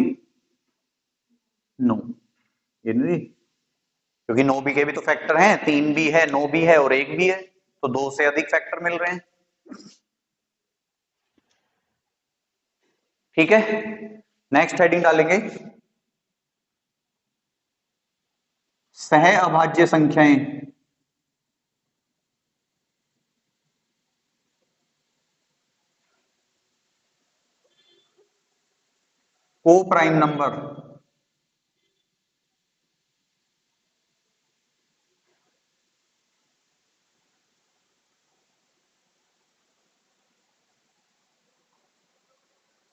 9। ये नहीं, क्योंकि 9 भी के भी तो फैक्टर हैं, 3 भी है, 9 भी है और 1 भी है, तो 2 से अधिक फैक्टर मिल रहे हैं। ठीक है, नेक्स्ट हेडिंग डालेंगे सह अभाज्य संख्याएं को प्राइम नंबर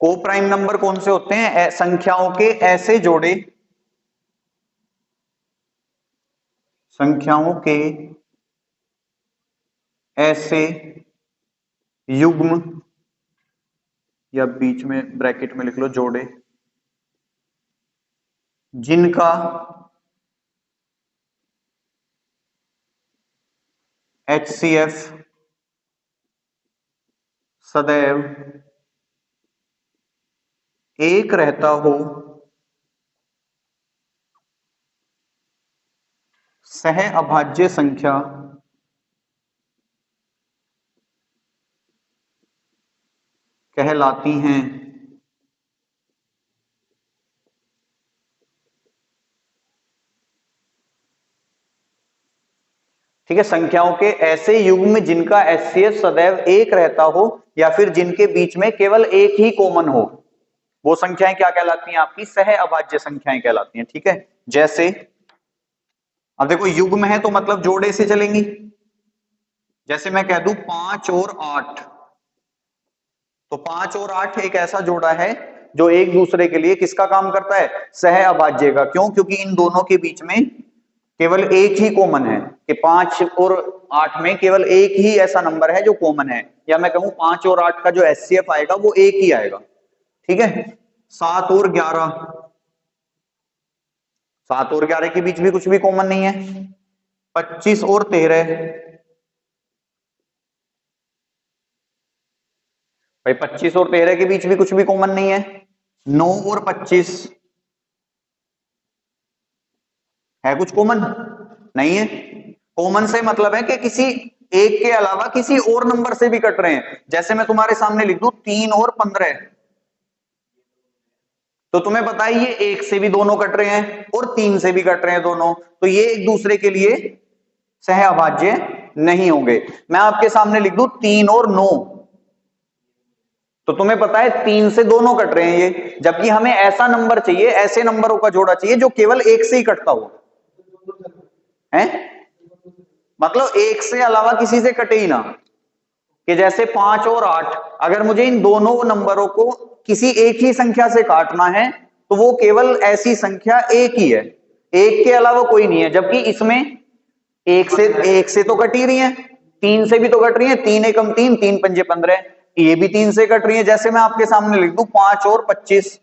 को प्राइम नंबर कौन से होते हैं? संख्याओं के ऐसे जोड़े, संख्याओं के ऐसे युग्म, या बीच में ब्रैकेट में लिख लो जोड़े, जिनका HCF सदैव एक रहता हो, सह अभाज्य संख्या कहलाती हैं। ठीक है, संख्याओं के ऐसे युग्म जिनका HCF सदैव एक रहता हो या फिर जिनके बीच में केवल एक ही कॉमन हो, वो संख्याएं क्या कहलाती हैं? आपकी सह अभाज्य संख्याएं कहलाती हैं। ठीक है, जैसे अब देखो युग्म है तो मतलब जोड़े से चलेंगी। जैसे मैं कह दूं 5 और 8, तो 5 और 8 एक ऐसा जोड़ा है जो एक दूसरे के लिए किसका काम करता है? सह अभाज्य का। क्यों? क्योंकि इन दोनों के बीच में केवल एक ही कॉमन है, कि 5 और 8 में केवल एक ही ऐसा नंबर है जो कॉमन है, या मैं कहूं 5 और 8 का जो HCF आएगा वो एक ही आएगा। ठीक है, 7 और 11, 7 और 11 के बीच भी कुछ भी कॉमन नहीं है। 25 और 13, भाई 25 और 13 के बीच भी कुछ भी कॉमन नहीं है। 9 और 25 है कुछ कॉमन? नहीं है। कॉमन से मतलब है कि किसी एक के अलावा किसी और नंबर से भी कट रहे हैं। जैसे मैं तुम्हारे सामने लिख दूं 3 और 15, तो तुम्हें पता है ये एक से भी दोनों कट रहे हैं और 3 से भी कट रहे हैं दोनों, तो ये एक दूसरे के लिए सह अभाज्य नहीं होंगे। मैं आपके सामने लिख दूं 3 और 9, तो तुम्हें पता है 3 से दोनों कट रहे हैं ये, जबकि हमें ऐसा नंबर चाहिए, ऐसे नंबरों का जोड़ा चाहिए जो केवल एक से ही कटता हो है, मतलब एक से अलावा किसी से कटे ही ना। कि जैसे 5 और 8, अगर मुझे इन दोनों नंबरों को किसी एक ही संख्या से काटना है तो वो केवल ऐसी संख्या एक ही है, एक के अलावा कोई नहीं है। जबकि इसमें एक से तो कट ही रही है, 3 से भी तो कट रही है, 3 एकम 3, 3 पंजे 15, ये भी 3 से कट रही है। जैसे मैं आपके सामने लिख दूं 5 और 25,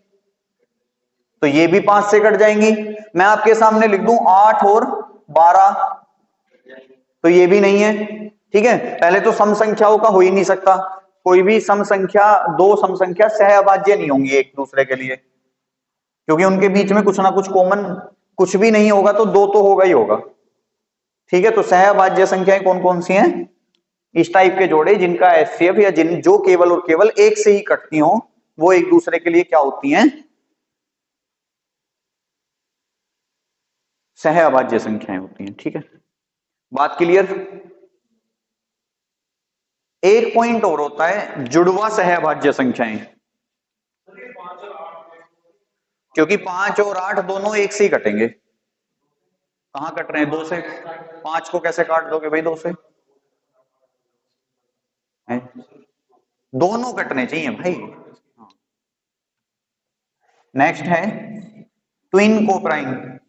तो ये भी 5 से कट जाएंगी। मैं आपके सामने लिख दूं 8 और 12, तो ये भी नहीं है। ठीक है, पहले तो सम संख्याओं का हो ही नहीं सकता, कोई भी सम संख्या, दो सम संख्या सह अभाज्य नहीं होंगी एक दूसरे के लिए, क्योंकि उनके बीच में कुछ ना कुछ कॉमन, कुछ भी नहीं होगा तो दो तो होगा ही होगा। ठीक है, तो सह अभाज्य संख्याएं कौन कौन सी हैं? इस टाइप के जोड़े जिनका HCF या जिन जो केवल और केवल एक से ही कटती हो, वो एक दूसरे के लिए क्या होती हैं? सह अभाज्य संख्याएं होती हैं। ठीक है, बात क्लियर? एक पॉइंट और होता है जुड़वा सहअभाज्य संख्याएं, क्योंकि 5 और 8 दोनों एक से ही कटेंगे। कहां कट रहे हैं? 2 से। 5 को कैसे काट दोगे भाई 2 से? हैं? दोनों कटने चाहिए भाई। नेक्स्ट है ट्विन को प्राइम।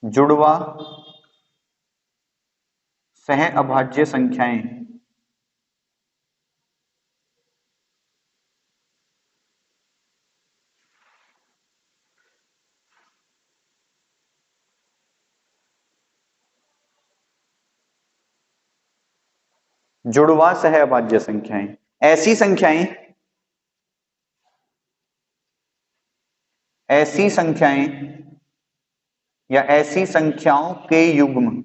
जुड़वा सह अभाज्य संख्याएं जुड़वा सह अभाज्य संख्याएं ऐसी संख्याएं या ऐसी संख्याओं के युग्म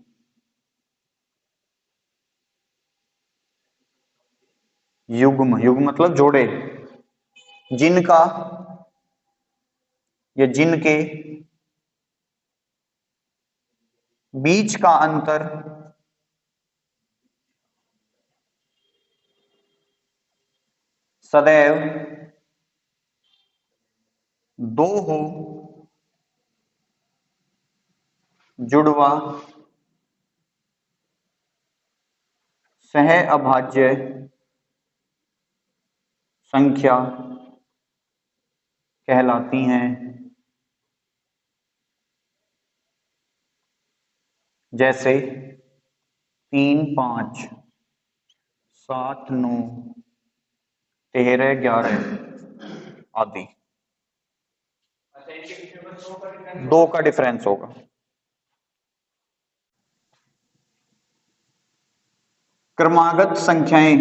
युग्म मतलब जोड़े, जिनका या जिनके बीच का अंतर सदैव दो हो जुड़वा सह अभाज्य संख्या कहलाती हैं। जैसे 3, 5, 7, 9, 13, 11 आदि। दो का डिफरेंस होगा। क्रमागत संख्याएं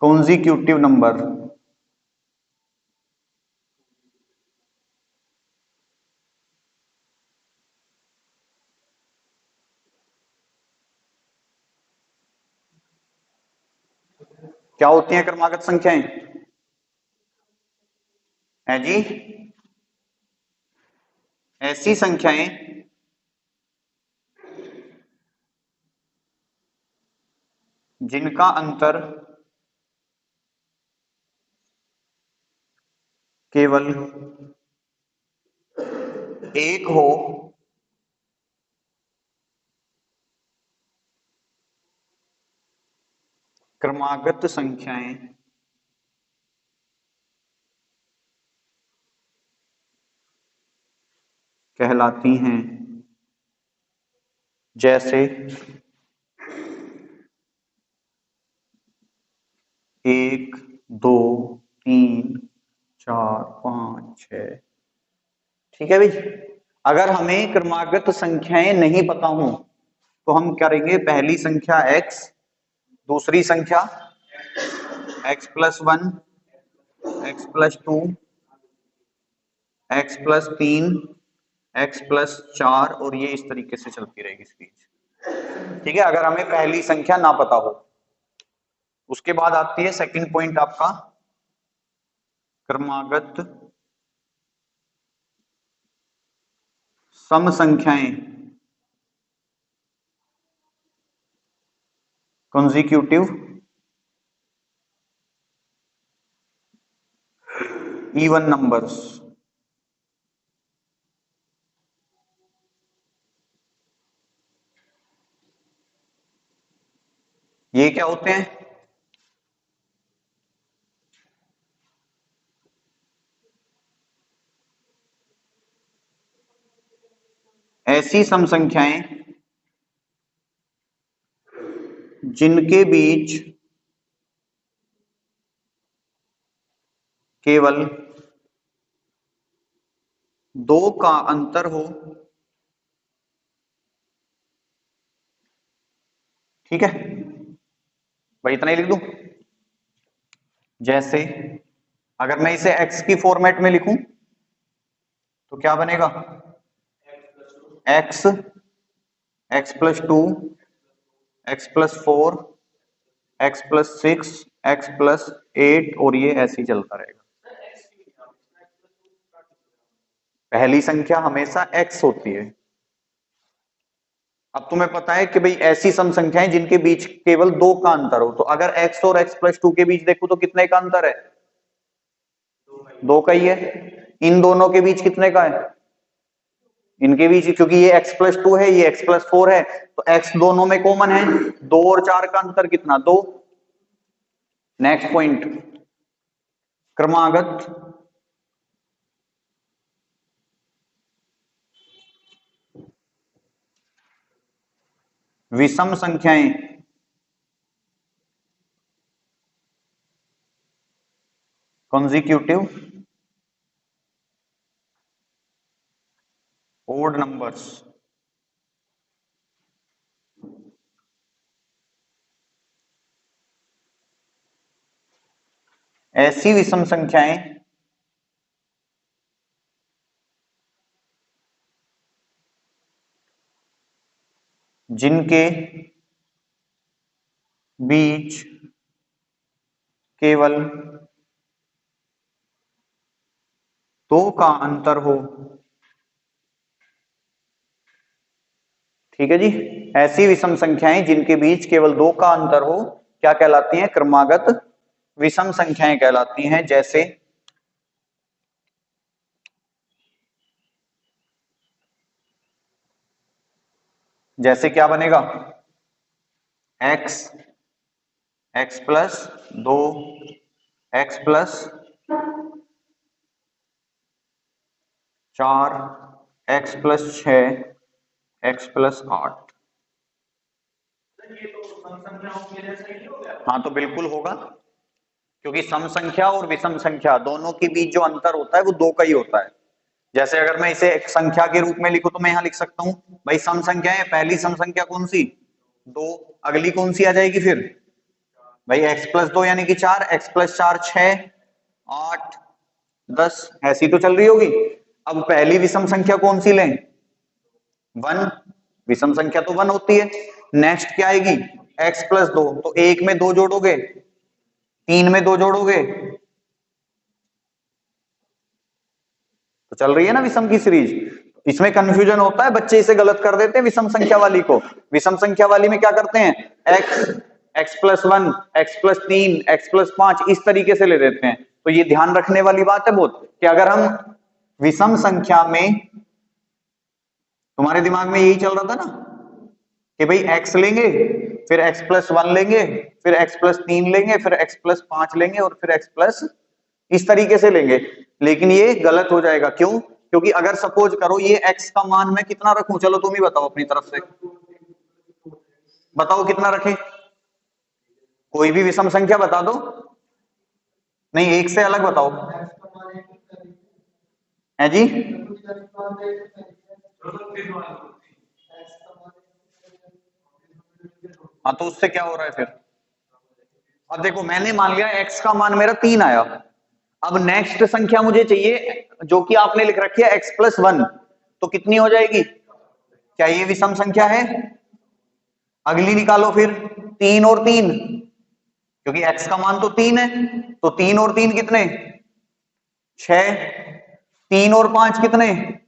कॉन्जिक्यूटिव नंबर क्या होती हैं? क्रमागत संख्याएं है जी ऐसी संख्याएं जिनका अंतर केवल एक हो क्रमागत संख्याएं कहलाती हैं। जैसे 1, 2, 3, 4, 5, 6। ठीक है भाई। अगर हमें क्रमागत संख्याएं नहीं पता हो तो हम करेंगे पहली संख्या x, दूसरी संख्या x+1, x+2, x+3, x+4 और ये इस तरीके से चलती रहेगी स्पीच। ठीक है, अगर हमें पहली संख्या ना पता हो। उसके बाद आती है सेकंड पॉइंट आपका क्रमागत सम संख्याएं कॉन्जिक्यूटिव इवन नंबर्स। ये क्या होते हैं? ऐसी सम संख्याएं जिनके बीच केवल दो का अंतर हो। ठीक है भाई, इतना ही लिख दूं। जैसे अगर मैं इसे x की फॉर्मेट में लिखूं तो क्या बनेगा? x, x+2, x+4, x+6, x+8 और ये ऐसे ही चलता रहेगा। पहली संख्या हमेशा x होती है। अब तुम्हें पता है कि भाई ऐसी सम संख्याएं जिनके बीच केवल दो का अंतर हो, तो अगर x और x+2 के बीच देखो तो कितने का अंतर है? दो का ही है। इन दोनों के बीच कितने का है? इनके बीच, क्योंकि ये x+2 है, ये x+4 है, तो x दोनों में कॉमन है। 2 और 4 का अंतर कितना? 2। नेक्स्ट पॉइंट क्रमागत विषम संख्याएं कॉन्जिक्यूटिव ओड नंबर्स। ऐसी विषम संख्याएं जिनके बीच केवल दो का अंतर हो, ठीक है जी। ऐसी विषम संख्याएं जिनके बीच केवल दो का अंतर हो क्या कहलाती हैं? क्रमागत विषम संख्याएं कहलाती हैं। जैसे क्या बनेगा? x plus 2, x plus 4, x plus 6, x plus 8। हाँ तो बिल्कुल होगा, क्योंकि सम संख्या और विषम संख्या दोनों के बीच जो अंतर होता है वो दो का ही होता है। जैसे अगर मैं इसे एक संख्या के रूप में लिखूं तो मैं यहां लिख सकता हूं भाई सम संख्या है, पहली सम संख्या कौन सी? 2। अगली कौन सी आ जाएगी फिर? भाई x प्लस 2 यानी कि 4, x प्लस 4 6, 8, 10, ऐसी तो चल रही होगी। अब पहली विषम संख्या कौन सी लें? 1। विषम संख्या तो 1 होती है। नेक्स्ट क्या आएगी? x प्लस 2, तो एक में दो जोड़ोगे, 3 में दो जोड़ोगे, तो चल रही है ना विषम की सीरीज। इसमें कंफ्यूजन होता है, बच्चे इसे गलत कर देते हैं विषम संख्या वाली को। विषम संख्या वाली में क्या करते हैं? x plus 1, x plus 3, x plus 5 इस तरीके से ले देते हैं। तो ये ध्यान रखने वाली बात है बहुत कि अगर हम विषम संख्या में, तुम्हारे दिमाग में यही चल रहा था ना कि भाई x लेंगे, फिर x प्लस 1 लेंगे, फिर x प्लस 3 लेंगे, फिर x प्लस 5 लेंगे और फिर x प्लस इस तरीके से लेंगे। लेकिन ये गलत हो जाएगा। क्यों? क्योंकि अगर सपोज करो ये x का मान मैं कितना रखूं, चलो तुम ही बताओ अपनी तरफ से, बताओ कितना रखें? कोई भी विषम संख्या बता दो, नहीं एक से अलग बताओ। है जी? हाँ तो उससे क्या हो रहा है फिर? अब देखो मैंने मान लिया x का मान मेरा 3 आया। अब नेक्स्ट संख्या मुझे चाहिए जो कि आपने लिख रखी है x प्लस 1, तो कितनी हो जाएगी? क्या ये विषम संख्या है? अगली निकालो फिर, 3 और 3, क्योंकि x का मान तो 3 है, तो 3 और 3 कितने? 6। 3 और 5 कितने?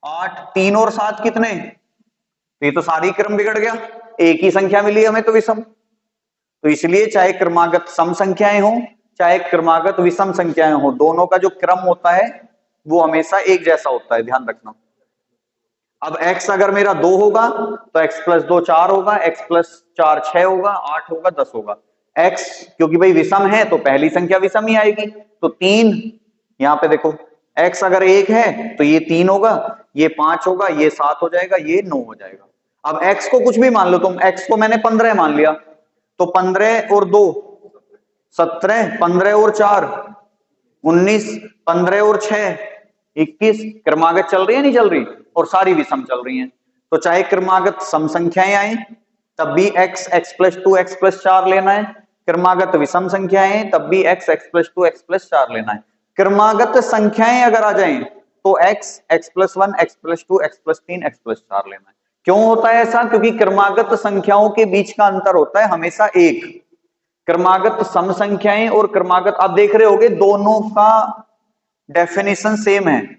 8। 3 और 7 कितने? तो ये तो सारी क्रम बिगड़ गया, एक ही संख्या मिली हमें तो विषम। तो इसलिए चाहे क्रमागत सम संख्याएं हो चाहे क्रमागत विषम संख्याएं हो, दोनों का जो क्रम होता है वो हमेशा एक जैसा होता है, ध्यान रखना। अब x अगर मेरा 2 होगा तो x प्लस 2 4 होगा, x प्लस 4 6 होगा, 8 होगा, 10 होगा। x क्योंकि भाई विषम है तो पहली संख्या विषम ही आएगी, तो 3। यहां पे देखो x अगर 1 है तो ये 3 होगा, ये 5 होगा, ये 7 हो जाएगा, ये 9 हो जाएगा। अब x को कुछ भी मान लो तुम, x को मैंने 15 मान लिया, तो 15 और 2 17, 15 और 4 19, 15 और 6 21। क्रमागत चल रही है नहीं चल रही? और सारी विषम चल रही हैं। तो चाहे क्रमागत सम संख्याएं आए तब भी x प्लस 2 x प्लस 4 लेना है, क्रमागत विषम संख्याएं तब भी x प्लस 2 x प्लस 4 लेना है। क्रमागत संख्याएं अगर आ जाएं तो x plus 1 x plus 2 x plus 3 x plus 4 लेना है। क्यों होता है ऐसा? क्योंकि क्रमागत संख्याओं के बीच का अंतर होता है हमेशा एक। क्रमागत सम संख्याएं और क्रमागत, आप देख रहे होगे दोनों का डेफिनेशन सेम है,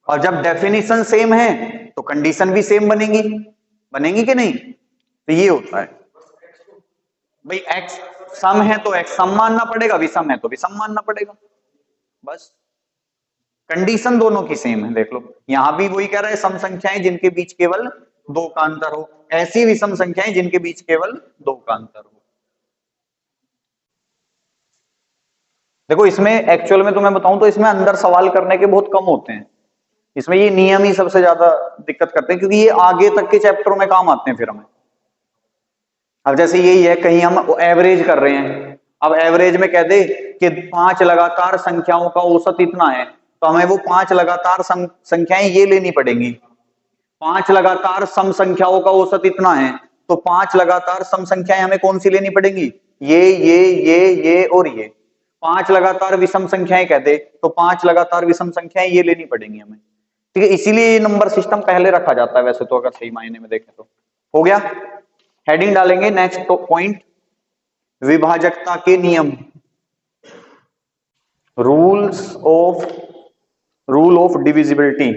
और जब डेफिनेशन सेम है तो कंडीशन भी सेम बनेगी, बनेगी कि नहीं? तो ये होता है भाई, x सम है तो x सम मानना पड़ेगा, विषम है तो विषम मानना पड़ेगा, बस कंडीशन दोनों की सेम है। देख लो यहां भी वही कह रहा है, सम संख्याएं जिनके बीच केवल दो का अंतर हो, ऐसी विषम संख्याएं जिनके बीच केवल दो का अंतर हो। देखो इसमें एक्चुअल में तुम्हें बताऊं तो इसमें अंदर सवाल करने के बहुत कम होते हैं, इसमें ये नियम ही सबसे ज्यादा दिक्कत करते हैं, क्योंकि ये आगे तक के चैप्टरों में काम आते हैं फिर हमें। अब जैसे यही है, कहीं हम एवरेज कर रहे हैं, अब एवरेज में कह दे कि 5 लगातार संख्याओं का औसत इतना है, तो हमें वो 5 लगातार संख्याएं ये लेनी पड़ेंगी। 5 लगातार सम संख्याओं का औसत इतना है, तो 5 लगातार सम संख्याएं हमें कौन सी लेनी पड़ेंगी? ये और ये। 5 लगातार विषम संख्याएं कह दे तो 5 लगातार विषम संख्याएं ये लेनी पड़ेंगी हमें, ठीक है। इसीलिए ये नंबर सिस्टम पहले रखा जाता है वैसे तो, अगर सही मायने में देखें तो। हो गया, हेडिंग डालेंगे नेक्स्ट पॉइंट, विभाजकता के नियम, rules of rule of divisibility.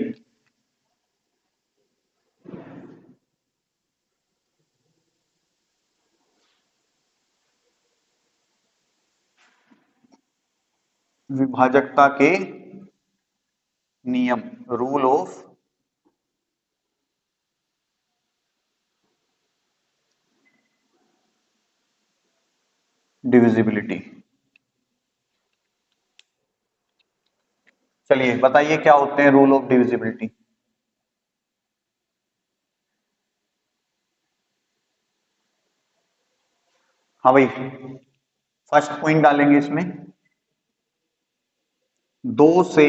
विभाजकता के नियम, रूल ऑफ डिविजिबिलिटी। चलिए बताइए क्या होते हैं रूल ऑफ डिविजिबिलिटी। हाँ भाई, फर्स्ट पॉइंट डालेंगे इसमें, दो से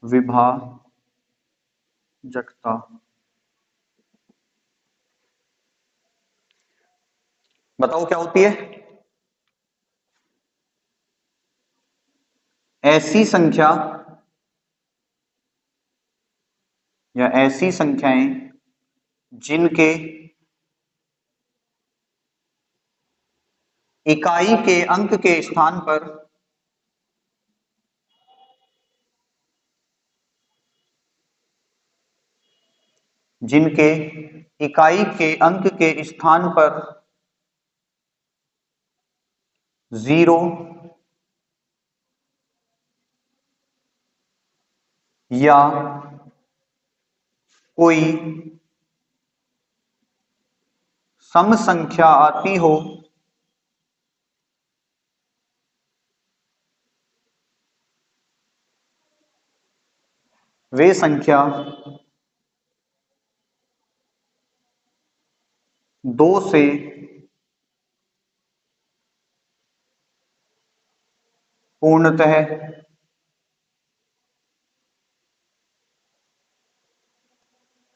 विभाजकता। बताओ क्या होती है। ऐसी संख्या या ऐसी संख्याएं जिनके इकाई के अंक के स्थान पर जिनके इकाई के अंक के स्थान पर 0 या कोई सम संख्या आती हो, वे संख्या 2 से पूर्णतः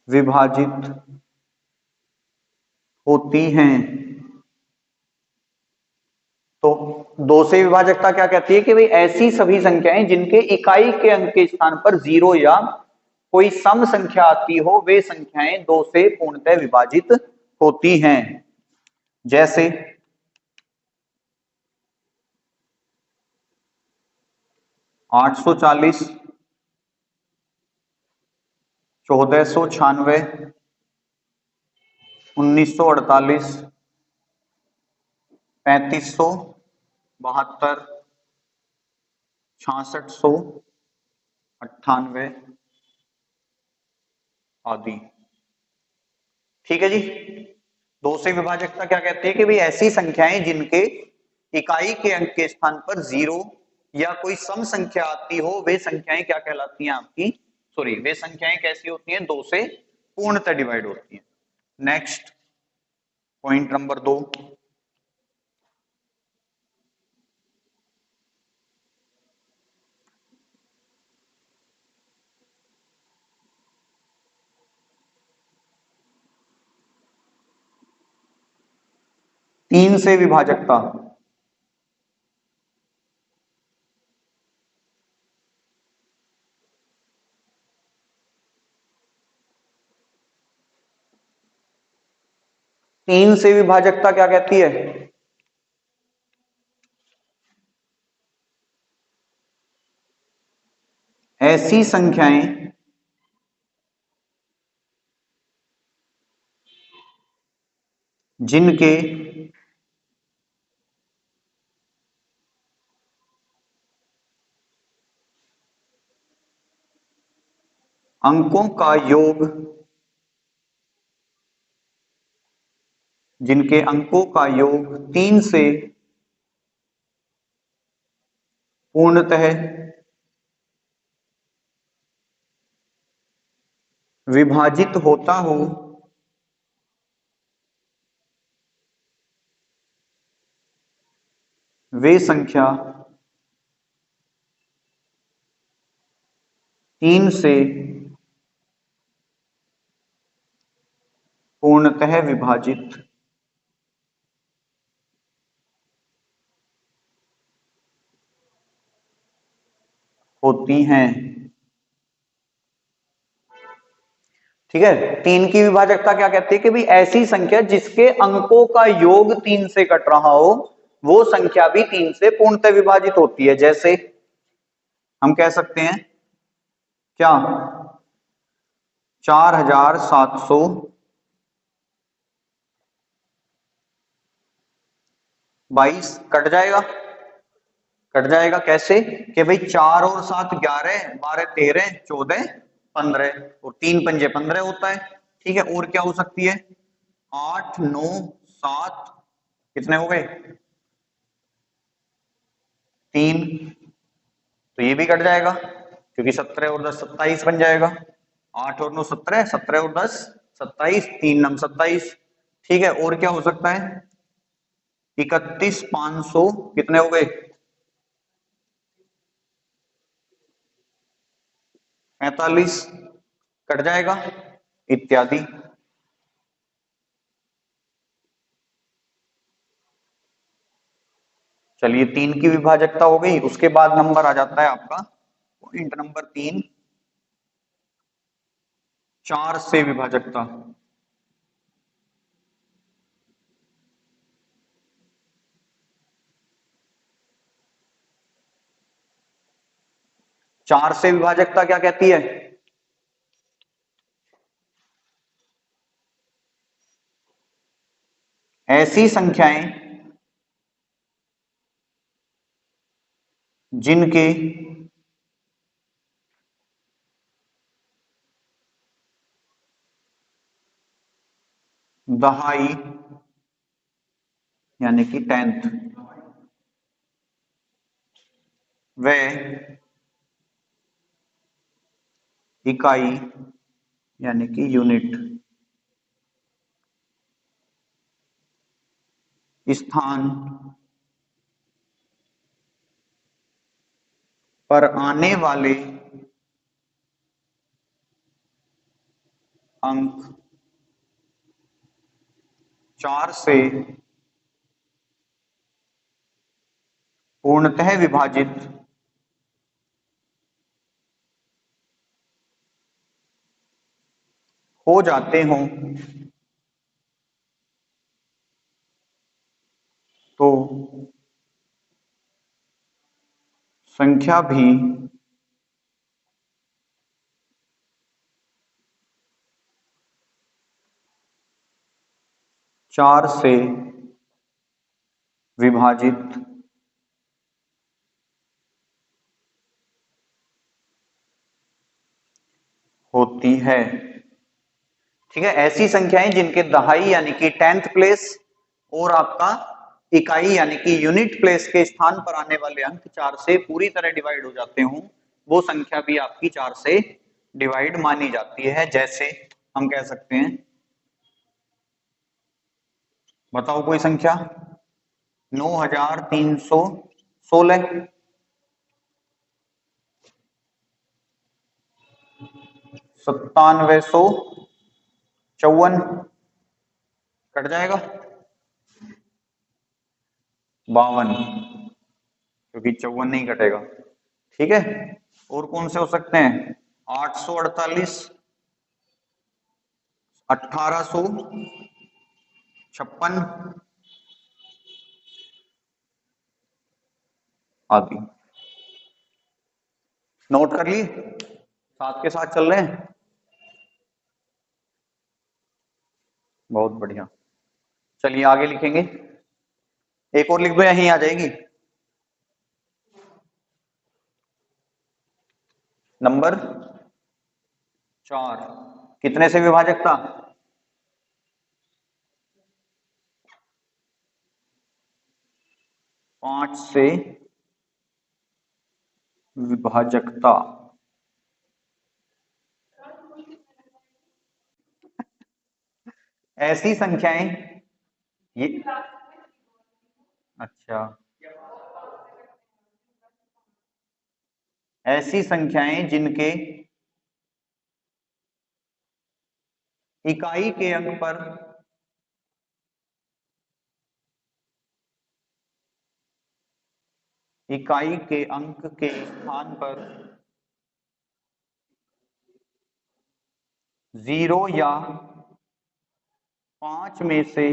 विभाजित होती हैं। तो 2 से विभाजकता क्या कहती है कि भाई ऐसी सभी संख्याएं जिनके इकाई के अंक के स्थान पर 0 या कोई सम संख्या आती हो, वे संख्याएं 2 से पूर्णतः विभाजित होती हैं। जैसे 840, 1496, 1948, 3572, 6698 आदि। ठीक है जी। 2 से विभाजकता क्या कहती है कि भाई ऐसी संख्याएं जिनके इकाई के अंक के स्थान पर 0 या कोई सम संख्या आती हो, वे संख्याएं क्या कहलाती हैं आपकी, सॉरी, वे संख्याएं कैसी होती हैं, 2 से पूर्णतः डिवाइड होती हैं। नेक्स्ट पॉइंट नंबर 2, तीन से विभाजकता। तीन से विभाजकता क्या कहती है, ऐसी संख्याएं जिनके अंकों का योग, जिनके अंकों का योग 3 से पूर्णतः विभाजित होता हो, वे संख्या 3 से पूर्णतः विभाजित होती हैं। ठीक है। 3 की विभाजकता क्या कहती है कि भाई ऐसी संख्या जिसके अंकों का योग 3 से कट रहा हो, वो संख्या भी 3 से पूर्णतः विभाजित होती है। जैसे हम कह सकते हैं क्या 4722 कट जाएगा। कट जाएगा कैसे कि भाई 4 और 7 11, 12 13 14 15 और 3 पंजे 15 होता है। ठीक है, और क्या हो सकती है 8 9 7, कितने हो गए 3, तो ये भी कट जाएगा क्योंकि 17 और 10 27 बन जाएगा। 8 और 9 17, 17 और 10 27, 3 नम 27। ठीक है, और क्या हो सकता है 31 500, कितने हो गए 45, कट जाएगा इत्यादि। चलिए 3 की विभाजकता हो गई। उसके बाद नंबर आ जाता है आपका पॉइंट नंबर 3, 4 से विभाजकता। चार से विभाजकता क्या कहती है ऐसी संख्याएं जिनके दहाई यानी कि 10th व इकाई यानी कि यूनिट स्थान पर आने वाले अंक 4 से पूर्णतः विभाजित हो जाते हों तो संख्या भी 4 से विभाजित होती है। ठीक है, ऐसी संख्याएं जिनके दहाई यानी कि 10th प्लेस और आपका इकाई यानी कि यूनिट प्लेस के स्थान पर आने वाले अंक 4 से पूरी तरह डिवाइड हो जाते हों, वो संख्या भी आपकी 4 से डिवाइड मानी जाती है। जैसे हम कह सकते हैं, बताओ कोई संख्या 9316, 9754, कट जाएगा 52, क्योंकि 54 नहीं कटेगा। ठीक है, और कौन से हो सकते हैं 848, 1856 आदि। नोट कर लिए, साथ के साथ चल रहे हैं, बहुत बढ़िया। चलिए आगे लिखेंगे, एक और लिख दो यहीं आ जाएगी। नंबर 4 कितने से विभाजक था 5 से विभाजकता। ऐसी संख्याएं ये अच्छा, ऐसी संख्याएं जिनके इकाई के अंक पर इकाई के अंक के स्थान पर 0 या 5 में से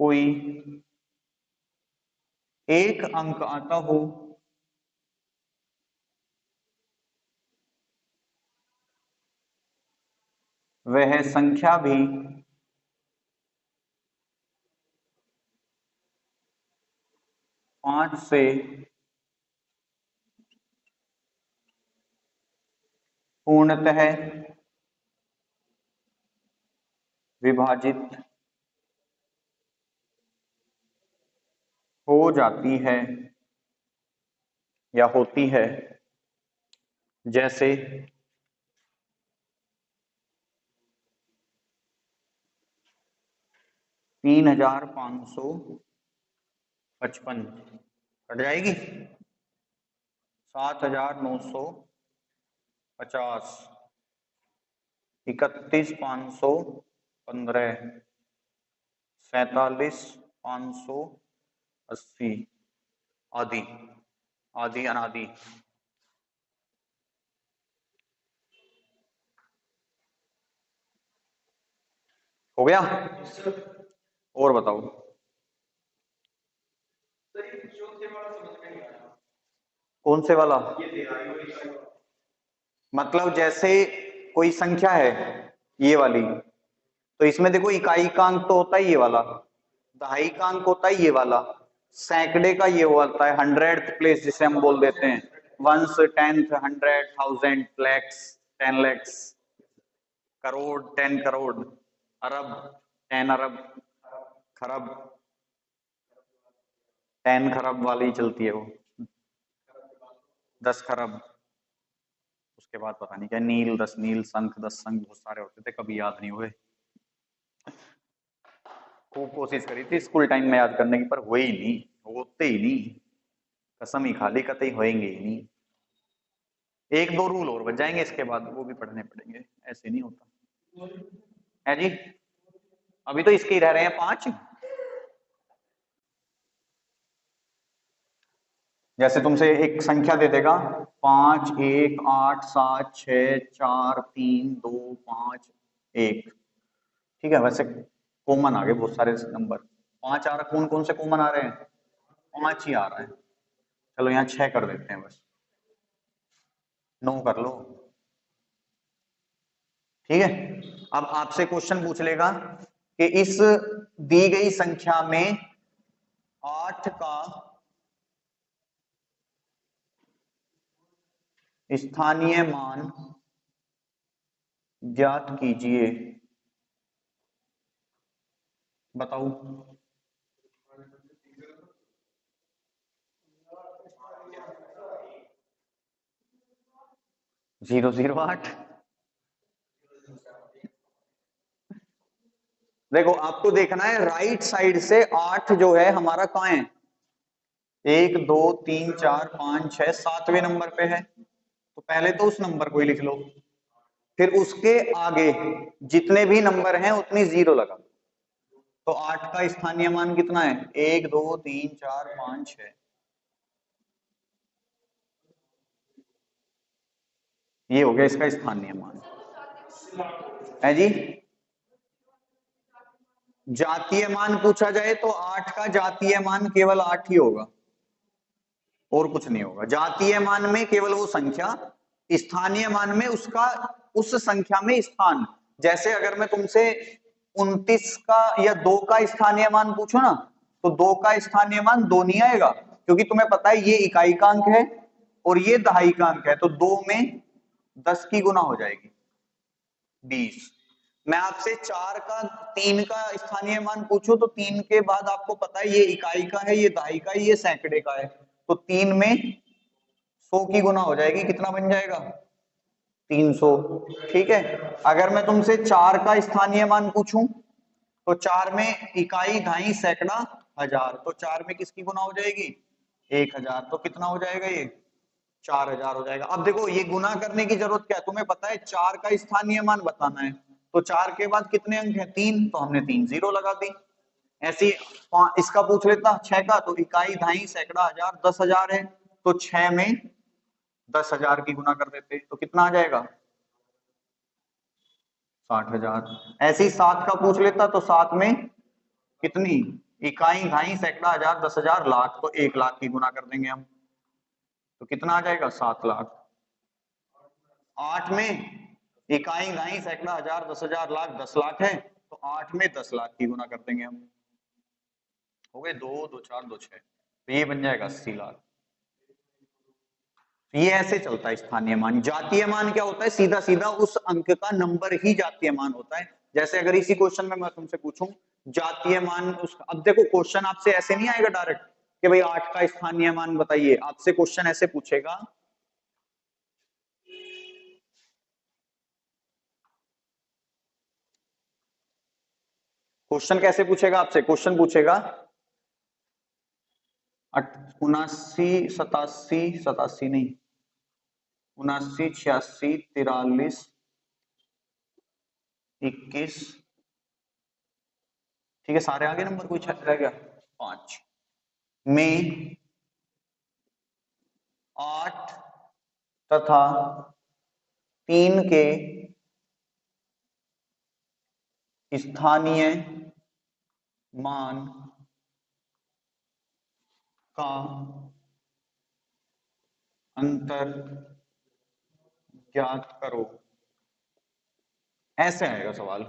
कोई एक अंक आता हो वह संख्या भी पांच से पूर्णतः विभाजित हो जाती है या होती है, जैसे 3555 कट जाएगी, 7950, 31515, 47580 आदि आदि अनादि। हो गया? और बताओ। कौन से वाला? मतलब जैसे कोई संख्या है ये वाली, तो इसमें देखो इकाई का अंक तो होता है ये वाला, दहाई का अंक होता है ये वाला, सैकड़े का ये होता है 100th प्लेस जिसे हम बोल देते हैं, 1st 10th 100 1000 लैक्स 10 लैक्स, करोड़ 10 करोड़, अरब 10 अरब, खरब 10 खरब वाली चलती है वो, 10 खरब। उसके बाद पता नहीं क्या, नील 10 नील, शंख 10 शंख, बहुत सारे होते थे, कभी याद नहीं हुए। खूब कोशिश करी थी स्कूल टाइम में याद करने की, पर हुए ही नहीं, होते ही नहीं, कसम ही खा ली कतई होएंगे ही नहीं। एक दो रूल और बच जाएंगे इसके बाद, वो भी पढ़ने पड़ेंगे, ऐसे नहीं होता है जी। अभी तो इसके ही रह रहे हैं 5। जैसे तुमसे एक संख्या दे देगा 5 1 8 7 6 4 3 2 5 1, ठीक है, वैसे कॉमन आ गए बहुत सारे नंबर, 5 आ रहा, कौन कौन से कॉमन आ रहे हैं? 5 ही आ रहा है, चलो यहाँ 6 कर देते हैं, बस 9 कर लो, ठीक है। अब आपसे क्वेश्चन पूछ लेगा कि इस दी गई संख्या में 8 का स्थानीय मान ज्ञात कीजिए, बताओ। 008। देखो आपको देखना है राइट साइड से 8 जो है हमारा कहां है, 1 2 3 4 5 6 7वें नंबर पे है, तो पहले तो उस नंबर को ही लिख लो, फिर उसके आगे जितने भी नंबर हैं उतनी जीरो लगा, तो 8 का स्थानीय मान कितना है, 1 2 3 4 5 6, ये हो गया इसका स्थानीय मान है जी। जातीय मान पूछा जाए तो 8 का जातीय मान केवल 8 ही होगा, और कुछ नहीं होगा। जातीय मान में केवल वो संख्या, स्थानीय मान में उसका उस संख्या में स्थान। जैसे अगर मैं तुमसे 29 का या 2 का स्थानीय मान पूछूं ना, तो 2 का स्थानीय मान 2 नहीं आएगा, क्योंकि तुम्हें पता है ये इकाई का अंक है और ये दहाई का अंक है, तो 2 में 10 की गुना हो जाएगी 20। मैं आपसे 4 का 3 का स्थानीय मान पूछूं तो 3 के बाद आपको पता है ये इकाई का है, ये दहाई का है, ये सैकड़े का है, तो 3 में 100 की गुना हो जाएगी, कितना बन जाएगा, 300, ठीक है। अगर मैं तुमसे 4 का स्थानीय मान पूछूं तो 4 में इकाई दहाई सैकड़ा हजार, तो 4 में किसकी गुना हो जाएगी, 1000, तो कितना हो जाएगा ये, 4000 हो जाएगा। अब देखो ये गुना करने की जरूरत क्या है, तुम्हें पता है 4 का स्थानीय मान बताना है, तो 4 के बाद कितने अंक हैं, 3, तो हमने 3 जीरो लगा दी। ऐसी इसका पूछ लेता 6 का, तो इकाई दहाई सैकड़ा हजार 10,000 है, तो 6 में 10,000 की गुना कर देते, तो कितना आ जाएगा, 60,000। ऐसे ही 7 का पूछ लेता तो 7 में कितनी, इकाई, घाई, सैकड़ा, हजार, 10,000, लाख, तो 1,00,000 की गुना कर देंगे हम, तो कितना आ जाएगा? 7,00,000। 8 में इकाई, घाई, सैकड़ा, हजार, 10,000, लाख, 10,00,000 है, तो 8 में 10,00,000 की गुना कर देंगे हम। हो गए 2, 2, 4, 2, 6, तो ये बन जाएगा 80,00,000। ये ऐसे चलता है स्थानीय मान। जातीय मान क्या होता है? सीधा सीधा उस अंक का नंबर ही जातीय मान होता है। जैसे अगर इसी क्वेश्चन में मैं तुमसे पूछूं जातीय मान, उस अब देखो क्वेश्चन आपसे ऐसे नहीं आएगा डायरेक्ट कि भाई 8 का स्थानीय मान बताइए। आपसे क्वेश्चन ऐसे पूछेगा, क्वेश्चन कैसे पूछेगा आपसे? क्वेश्चन पूछेगा 79, 87, 87 नहीं, 79, 86, 43, 21, ठीक है सारे आगे नंबर, कोई रह गया? 5 में 8 तथा 3 के स्थानीय मान का अंतर ज्ञात करो। ऐसे आएगा सवाल।